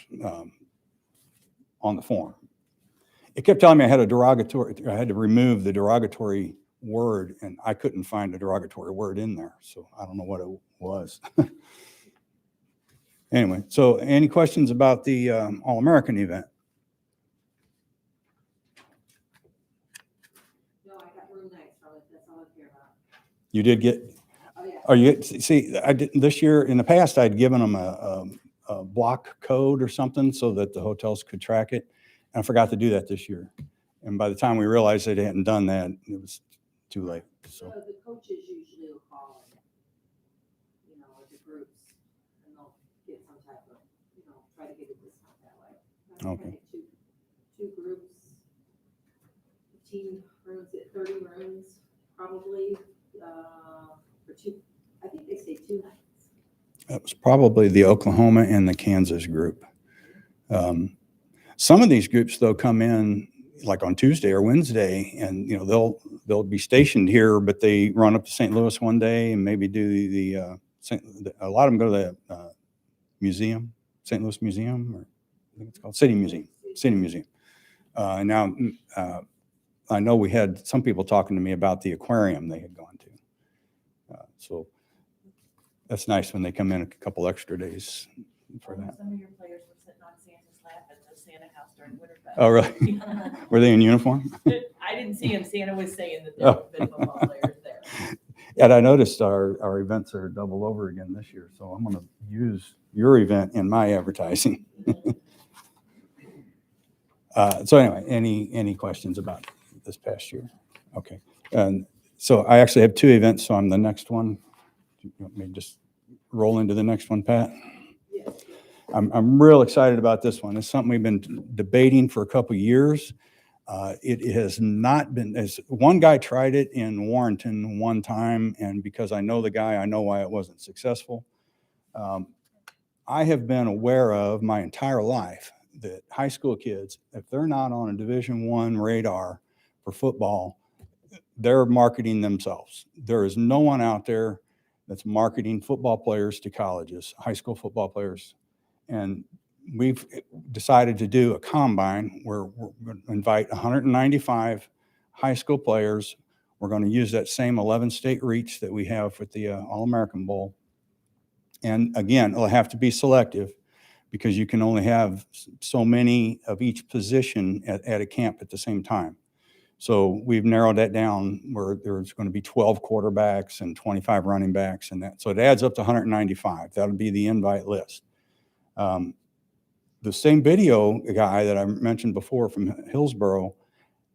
on the form. It kept telling me I had to remove the derogatory word, and I couldn't find a derogatory word in there. So I don't know what it was. Anyway, so any questions about the All-American event? No, I got room nights from it. That's all I care about. You did get, Oh, yeah. see, I did this year, in the past, I'd given them a block code or something so that the hotels could track it. And I forgot to do that this year. And by the time we realized they hadn't done that, it was too late. So So the coaches usually will call, with the groups, and they'll get some type of, try to get a discount that way. Okay. Two groups, 15 rooms, 30 rooms, probably, for two, I think they say 2 nights. that was probably the Oklahoma and the Kansas group. Some of these groups, though, come in like on Tuesday or Wednesday, and they'll be stationed here, but they run up to St. Louis one day and maybe do a lot of them go to the museum, St. Louis Museum, or I think it's called City Museum. And now I know we had some people talking to me about the aquarium they had gone to. So that's nice when they come in a couple extra days for that. Some of your players were sitting on Santa's lap at the Santa house during Winterfest. Oh, really? Were they in uniform? I didn't see him. Santa was saying that there have been football players there. And I noticed our events are double over again this year, so I'm going to use your event in my advertising. So anyway, any questions about this past year? Okay. And so I actually have two events, so I'm the next one. You want me to just roll into the next one, Pat? I'm real excited about this one. It's something we've been debating for a couple of years. It has not been, as one guy tried it in Warrenton one time, and because I know the guy, I know why it wasn't successful. I have been aware of my entire life that high school kids, if they're not on a Division I radar for football, they're marketing themselves. There is no one out there that's marketing football players to colleges, high school football players. And we've decided to do a combine where we're going to invite 195 high school players. We're going to use that same 11 state reach that we have with the All-American Bowl. And again, it'll have to be selective because you can only have so many of each position at a camp at the same time. So we've narrowed that down where there's going to be 12 quarterbacks and 25 running backs and that. So it adds up to 195. That'll be the invite list. The same video guy that I mentioned before from Hillsborough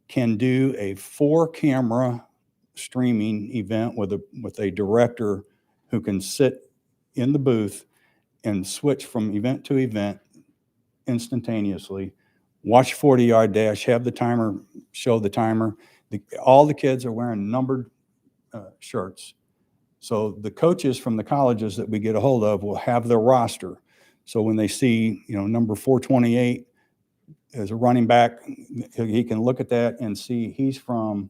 can do a 4-camera streaming event with a director who can sit in the booth and switch from event to event instantaneously, watch 40-yard dash, have the timer, show the timer. All the kids are wearing numbered shirts. So the coaches from the colleges that we get a hold of will have their roster. So when they see, number 428 as a running back, he can look at that and see he's from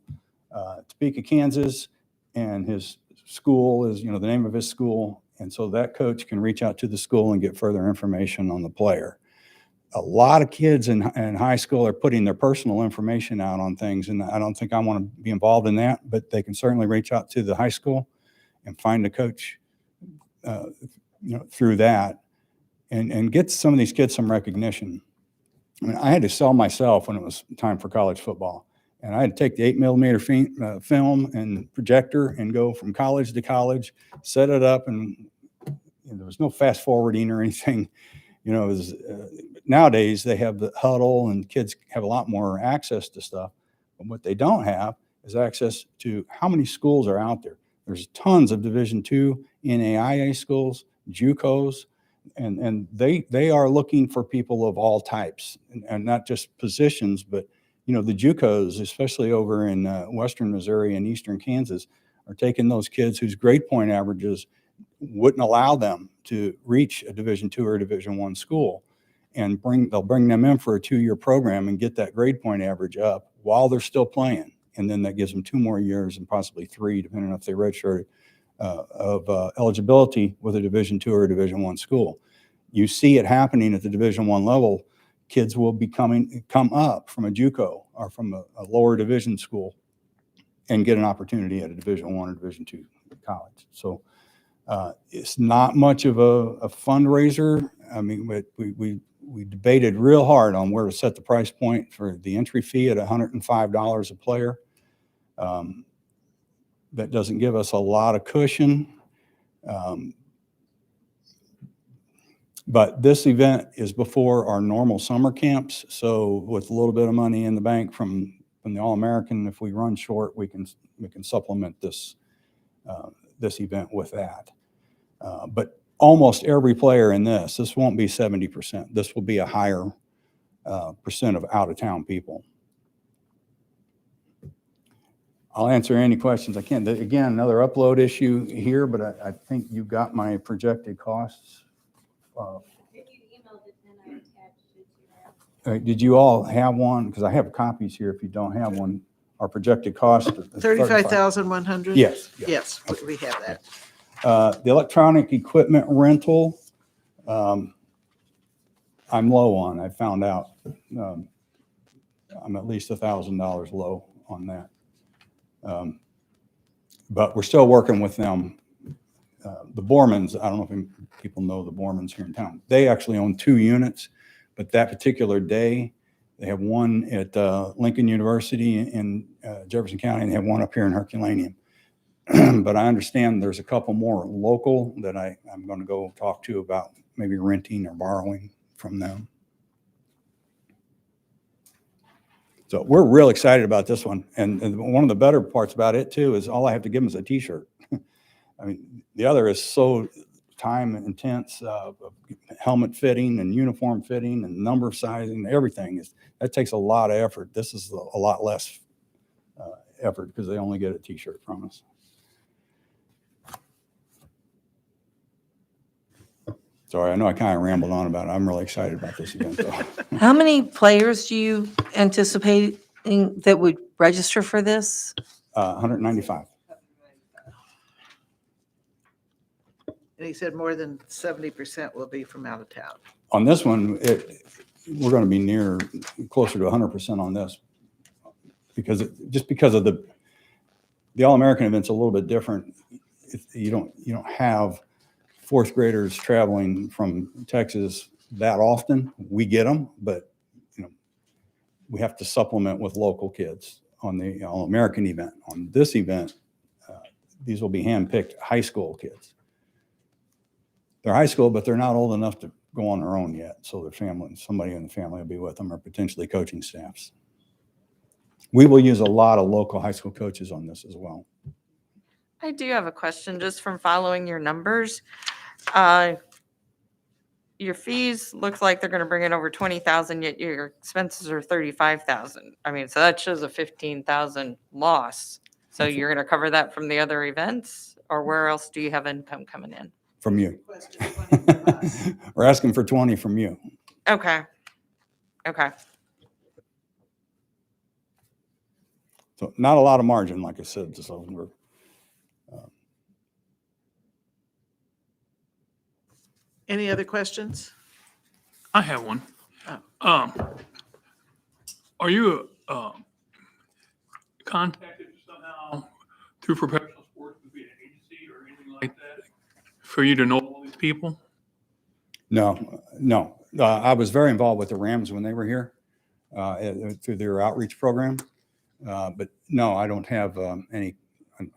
Topeka, Kansas, and his school is, the name of his school. And so that coach can reach out to the school and get further information on the player. A lot of kids in high school are putting their personal information out on things, and I don't think I want to be involved in that, but they can certainly reach out to the high school and find a coach through that and get some of these kids some recognition. I mean, I had to sell myself when it was time for college football, and I had to take the 8mm film and projector and go from college to college, set it up, and there was no fast forwarding or anything. It was, nowadays they have the huddle and kids have a lot more access to stuff. But what they don't have is access to how many schools are out there. There's tons of Division II NAIA schools, JUCOs, and they are looking for people of all types and not just positions, but the JUCOs, especially over in Western Missouri and Eastern Kansas, are taking those kids whose grade point averages wouldn't allow them to reach a Division II or Division I school, and they'll bring them in for a 2-year program and get that grade point average up while they're still playing. And then that gives them 2 more years and possibly 3, depending on if they redshirt, of eligibility with a Division II or a Division I school. You see it happening at the Division I level. Kids will come up from a JUCO or from a lower division school and get an opportunity at a Division I or Division II college. So it's not much of a fundraiser. I mean, we debated real hard on where to set the price point for the entry fee at $105 a player. That doesn't give us a lot of cushion. But this event is before our normal summer camps. So with a little bit of money in the bank from the All-American, if we run short, we can supplement this event with that. But almost every player in this won't be 70%. This will be a higher percent of out-of-town people. I'll answer any questions I can. Again, another upload issue here, but I think you got my projected costs. If you emailed it, then I attached it to Did you all have one? Because I have copies here. If you don't have one, our projected cost is 35,100? Yes. Yes, we have that. The electronic equipment rental, I'm low on. I found out I'm at least $1,000 low on that. But we're still working with them. The Bormans, I don't know if people know the Bormans here in town. They actually own 2 units, but that particular day, they have one at Lincoln University in Jefferson County, and they have one up here in Herculaneum. But I understand there's a couple more local that I'm going to go talk to about maybe renting or borrowing from them. So we're real excited about this one. And one of the better parts about it too is all I have to give them is a t-shirt. I mean, the other is so time intense, helmet fitting and uniform fitting and number sizing, everything that takes a lot of effort. This is a lot less effort because they only get a t-shirt from us. Sorry, I know I kind of rambled on about it. I'm really excited about this event though. How many players do you anticipate that would register for this? 195. And he said more than 70% will be from out of town. On this one, we're going to be closer to 100% on this because because of the All-American event's a little bit different. You don't have fourth graders traveling from Texas that often. We get them, but we have to supplement with local kids on the All-American event. On this event, these will be hand-picked high school kids. They're high school, but they're not old enough to go on their own yet. So their family, somebody in the family will be with them or potentially coaching staffs. We will use a lot of local high school coaches on this as well. I do have a question just from following your numbers. Your fees looks like they're going to bring in over 20,000, yet your expenses are 35,000. I mean, so that shows a 15,000 loss. So you're going to cover that from the other events, or where else do you have income coming in? From you. We're asking for 20 from you. Okay. Okay. So not a lot of margin, like I said. So we're, Any other questions? I have one. Are you contacted somehow through professional sports with an agency or anything like that for you to know all these people? No. I was very involved with the Rams when they were here through their outreach program. But no, I don't have any.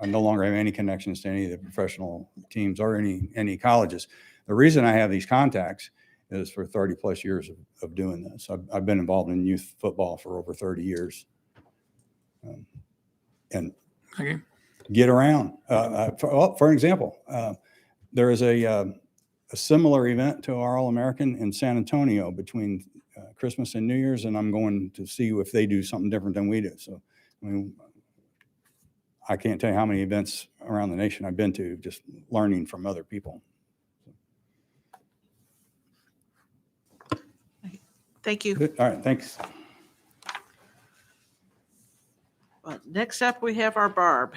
I no longer have any connections to any of the professional teams or any colleges. The reason I have these contacts is for 30 plus years of doing this. I've been involved in youth football for over 30 years. And okay. Get around. For an example, there is a similar event to our All-American in San Antonio between Christmas and New Year's, and I'm going to see if they do something different than we do. So, I mean, I can't tell you how many events around the nation I've been to, just learning from other people. Thank you. All right, thanks. Well, next up, we have our Barb.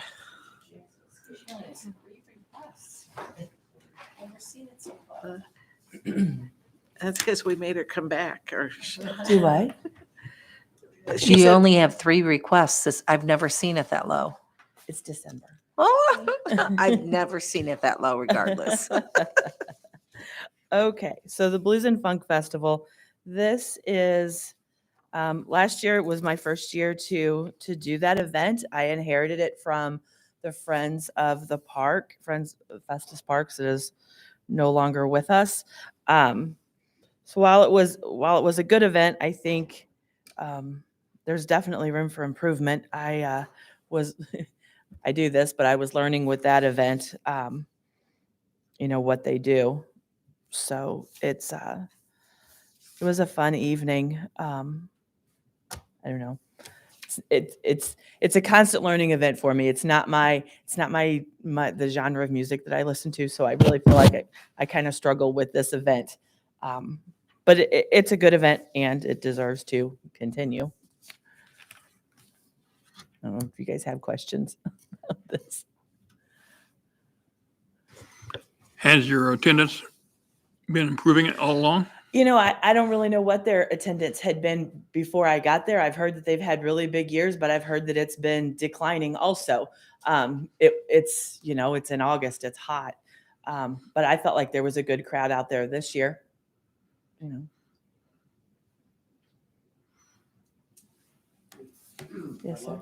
That's because we made her come back. Or Do I? She You said- only have 3 requests. I've never seen it that low. It's December. Oh, I've never seen it that low regardless. Okay, so the Blues and Funk Festival. This is last year. It was my first year to do that event. I inherited it from the Friends of the Park, Friends of Festus Parks. It is no longer with us. So while it was a good event, I think there's definitely room for improvement. I do this, but I was learning with that event, what they do. So it was a fun evening. I don't know. It's a constant learning event for me. It's not my the genre of music that I listen to. So I really feel like I kind of struggle with this event. But it's a good event and it deserves to continue. I don't know if you guys have questions about this. Has your attendance been improving all along? I don't really know what their attendance had been before I got there. I've heard that they've had really big years, but I've heard that it's been declining also. It's in August, it's hot. But I felt like there was a good crowd out there this year. Yes, sir.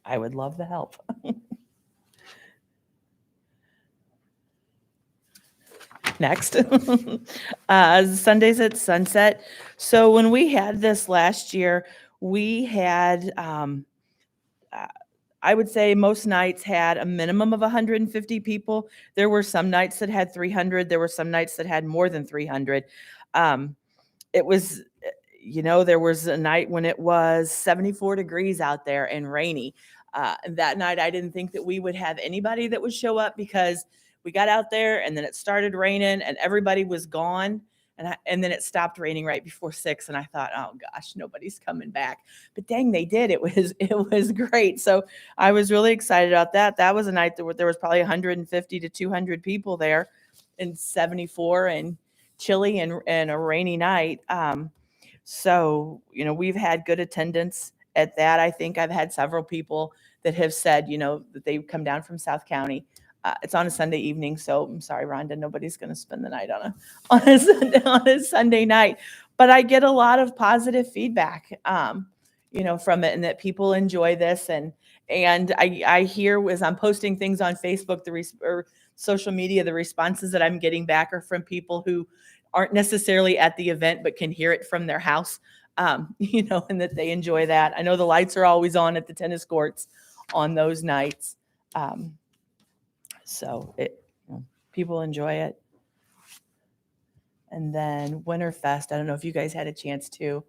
I would love the help. next. Sundays at Sunset. So when we had this last year, we had, I would say most nights had a minimum of 150 people. There were some nights that had 300. There were some nights that had more than 300. It was, there was a night when it was 74 degrees out there and rainy. That night, I didn't think that we would have anybody that would show up because we got out there and then it started raining and everybody was gone. And then it stopped raining right before 6. And I thought, oh gosh, nobody's coming back. But dang, they did. It was great. So I was really excited about that. That was a night that there was probably 150 to 200 people there in 74 and chilly and a rainy night. So, we've had good attendance at that. I think I've had several people that have said, that they've come down from South County. It's on a Sunday evening, so I'm sorry, Rhonda, nobody's going to spend the night on a Sunday night. But I get a lot of positive feedback, from it, and that people enjoy this. And I hear as I'm posting things on Facebook or social media, the responses that I'm getting back are from people who aren't necessarily at the event but can hear it from their house, and that they enjoy that. I know the lights are always on at the tennis courts on those nights. So people enjoy it. And then Winterfest, I don't know if you guys had a chance to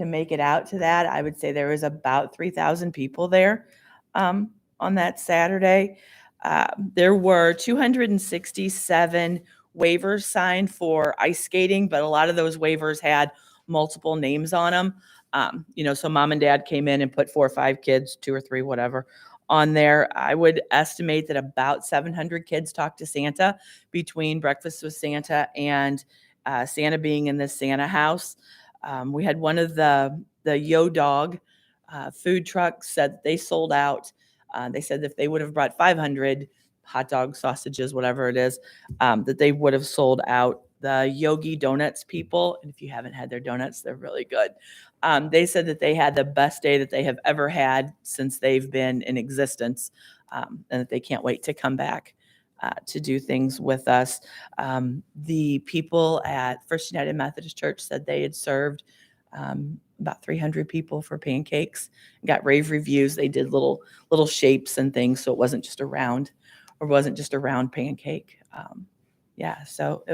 make it out to that. I would say there was about 3,000 people there on that Saturday. There were 267 waivers signed for ice skating, but a lot of those waivers had multiple names on them. So mom and dad came in and put 4 or 5 kids, 2 or 3, whatever, on there. I would estimate that about 700 kids talked to Santa between Breakfast with Santa and Santa being in the Santa house. We had one of the Yo Dog food trucks said they sold out. They said if they would have brought 500 hot dogs, sausages, whatever it is, that they would have sold out. The Yogi Donuts people, and if you haven't had their donuts, they're really good. They said that they had the best day that they have ever had since they've been in existence, and that they can't wait to come back to do things with us. The people at First United Methodist Church said they had served about 300 people for pancakes, got rave reviews. They did little shapes and things, so it wasn't just a round pancake. So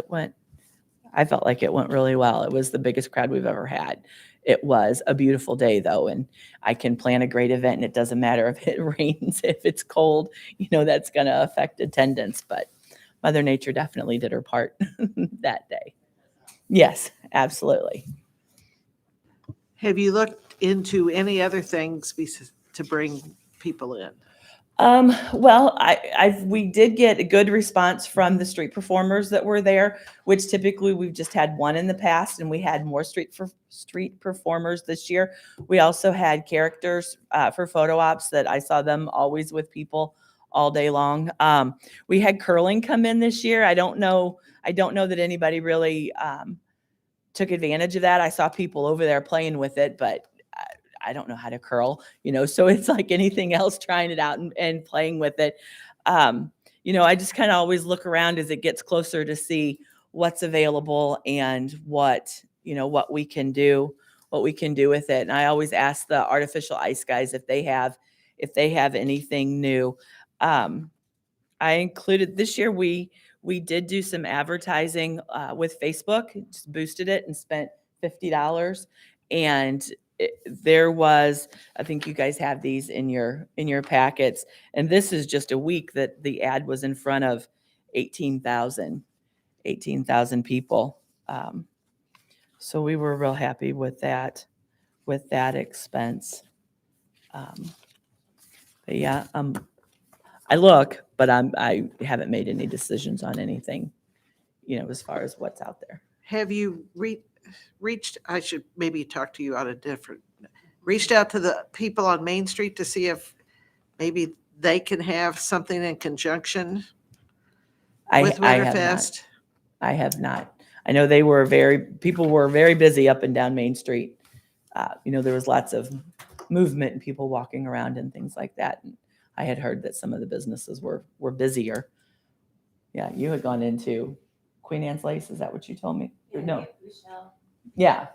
I felt like it went really well. It was the biggest crowd we've ever had. It was a beautiful day though, and I can plan a great event and it doesn't matter if it rains, if it's cold, that's going to affect attendance, but Mother Nature definitely did her part that day. Yes, absolutely. Have you looked into any other things to bring people in? Well, we did get a good response from the street performers that were there, which typically we've just had one in the past, and we had more street performers this year. We also had characters for photo ops that I saw them always with people all day long. We had curling come in this year. I don't know that anybody really took advantage of that. I saw people over there playing with it, but I don't know how to curl, so it's like anything else, trying it out and playing with it. I just kind of always look around as it gets closer to see what's available and what we can do with it. And I always ask the artificial ice guys if they have anything new. I included this year, we did do some advertising with Facebook, just boosted it and spent $50. And there was, I think you guys have these in your packets, and this is just a week that the ad was in front of 18,000 people. So we were real happy with that expense. But yeah, I look, but I haven't made any decisions on anything, as far as what's out there. Have you reached, I should maybe talk to you on reached out to the people on Main Street to see if maybe they can have something in conjunction with Winterfest? I have not. I know people were very busy up and down Main Street. There was lots of movement and people walking around and things like that. And I had heard that some of the businesses were busier. Yeah, you had gone into Queen Anne's Lace, is that what you told me? Or no. Yeah,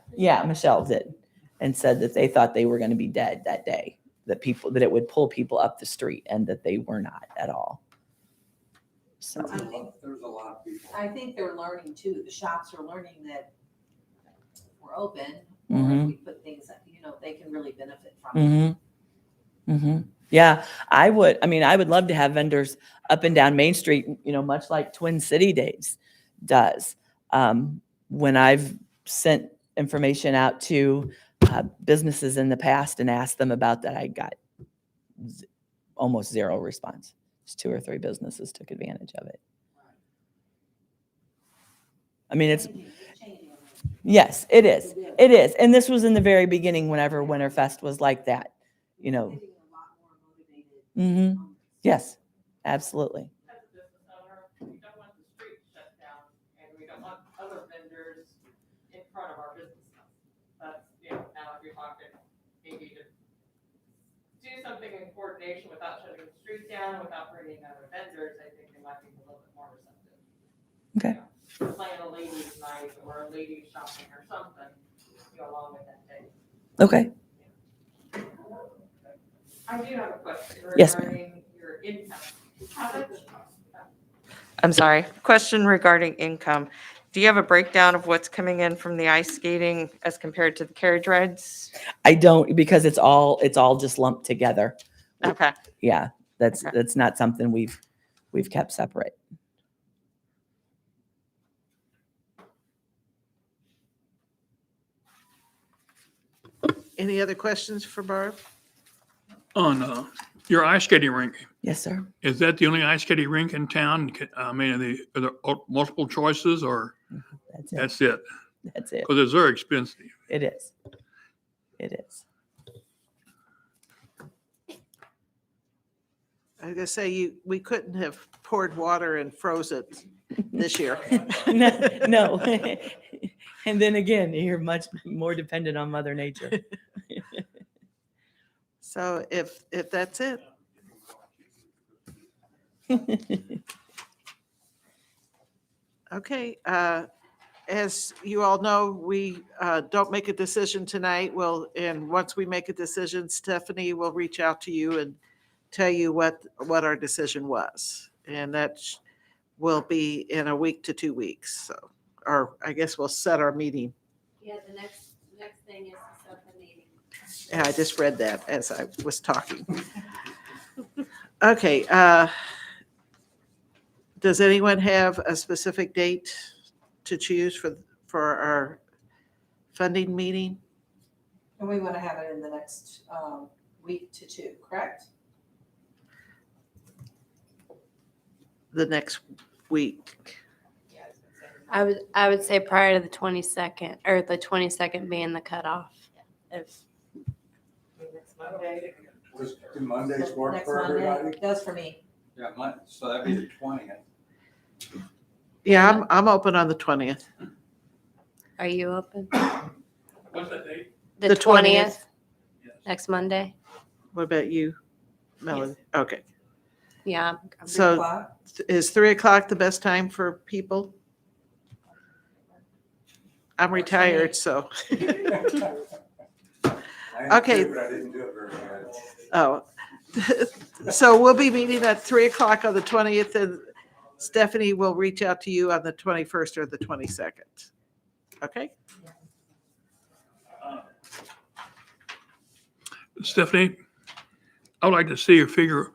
Michelle did, and said that they thought they were going to be dead that day, that it would pull people up the street, and that they were not at all. So There's a lot of people. I think they're learning too. The shops are learning that we're open. Or Mhm. if we put things, they can really benefit from it. Yeah, I would love to have vendors up and down Main Street, much like Twin City Days does. When I've sent information out to businesses in the past and asked them about that, I got almost zero response. Just 2 or 3 businesses took advantage of it. I mean, yes, it is. It is. And this was in the very beginning, whenever Winterfest was like that, Yes, absolutely. As a business owner, we don't want the street shut down, and we don't want other vendors in front of our businesses. That's, now if you're talking maybe to do something in coordination without shutting the street down, without bringing other vendors, I think they might be a little bit more receptive. Okay. Plan a ladies' night or a ladies' shopping or something, along with that day. Okay. I do have a question Yes, ma'am. regarding your income. I'm sorry, question regarding income. Do you have a breakdown of what's coming in from the ice skating as compared to the carriage rides? I don't, because it's all just lumped together. Okay. Yeah, that's not something we've kept separate. Any other questions for Barb? On your ice skating rink, Yes, sir. is that the only ice skating rink in town? I mean, are there multiple choices or That's it. that's it? That's it. Because it's very expensive. It is. It is. I was gonna say, we couldn't have poured water and froze it this year. No. And then again, you're much more dependent on Mother Nature. So if that's it. Okay, as you all know, we don't make a decision tonight. And once we make a decision, Stephanie will reach out to you and tell you what our decision was. And that will be in a week to 2 weeks. So, or I guess we'll set our meeting. Yeah, the next thing is to set the meeting. Yeah, I just read that as I was talking. Okay, does anyone have a specific date to choose for our funding meeting? And we want to have it in the next week to 2, correct? The next week. I would say prior to the 22nd, or the 22nd being the cutoff. If Do Mondays work Next for Monday. everybody? Does for me. Yeah, so that'd be the 20th. Yeah, I'm open on the 20th. are you open? What's that date? The The 20th. 20th, next Monday. What about you, Melanie? Okay, Yeah. so is 3:00 the best time for people? I'm retired, so. Okay. But I didn't do it very good. Oh, so we'll be meeting at 3:00 on the 20th, and Stephanie will reach out to you on the 21st or the 22nd. Okay? Stephanie, I would like to see a figure,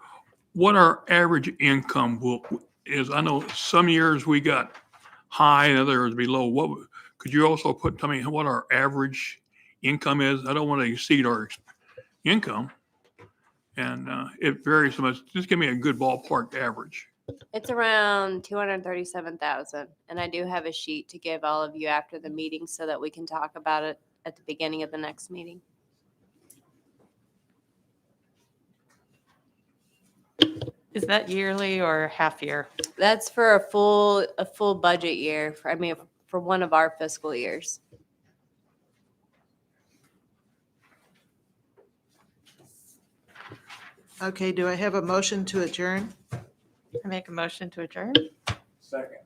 what our average income is. I know some years we got high and others below. Could you also tell me what our average income is? I don't want to exceed our income. And it varies so much. Just give me a good ballpark average. It's around 237,000, and I do have a sheet to give all of you after the meeting so that we can talk about it at the beginning of the next meeting. Is that yearly or half year? That's for a full budget year. For one of our fiscal years. Okay, do I have a motion to adjourn? I make a motion to adjourn. Second.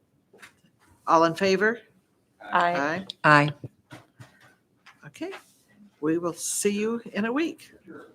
All in favor? Aye. Aye. Okay. We will see you in a week. Sure.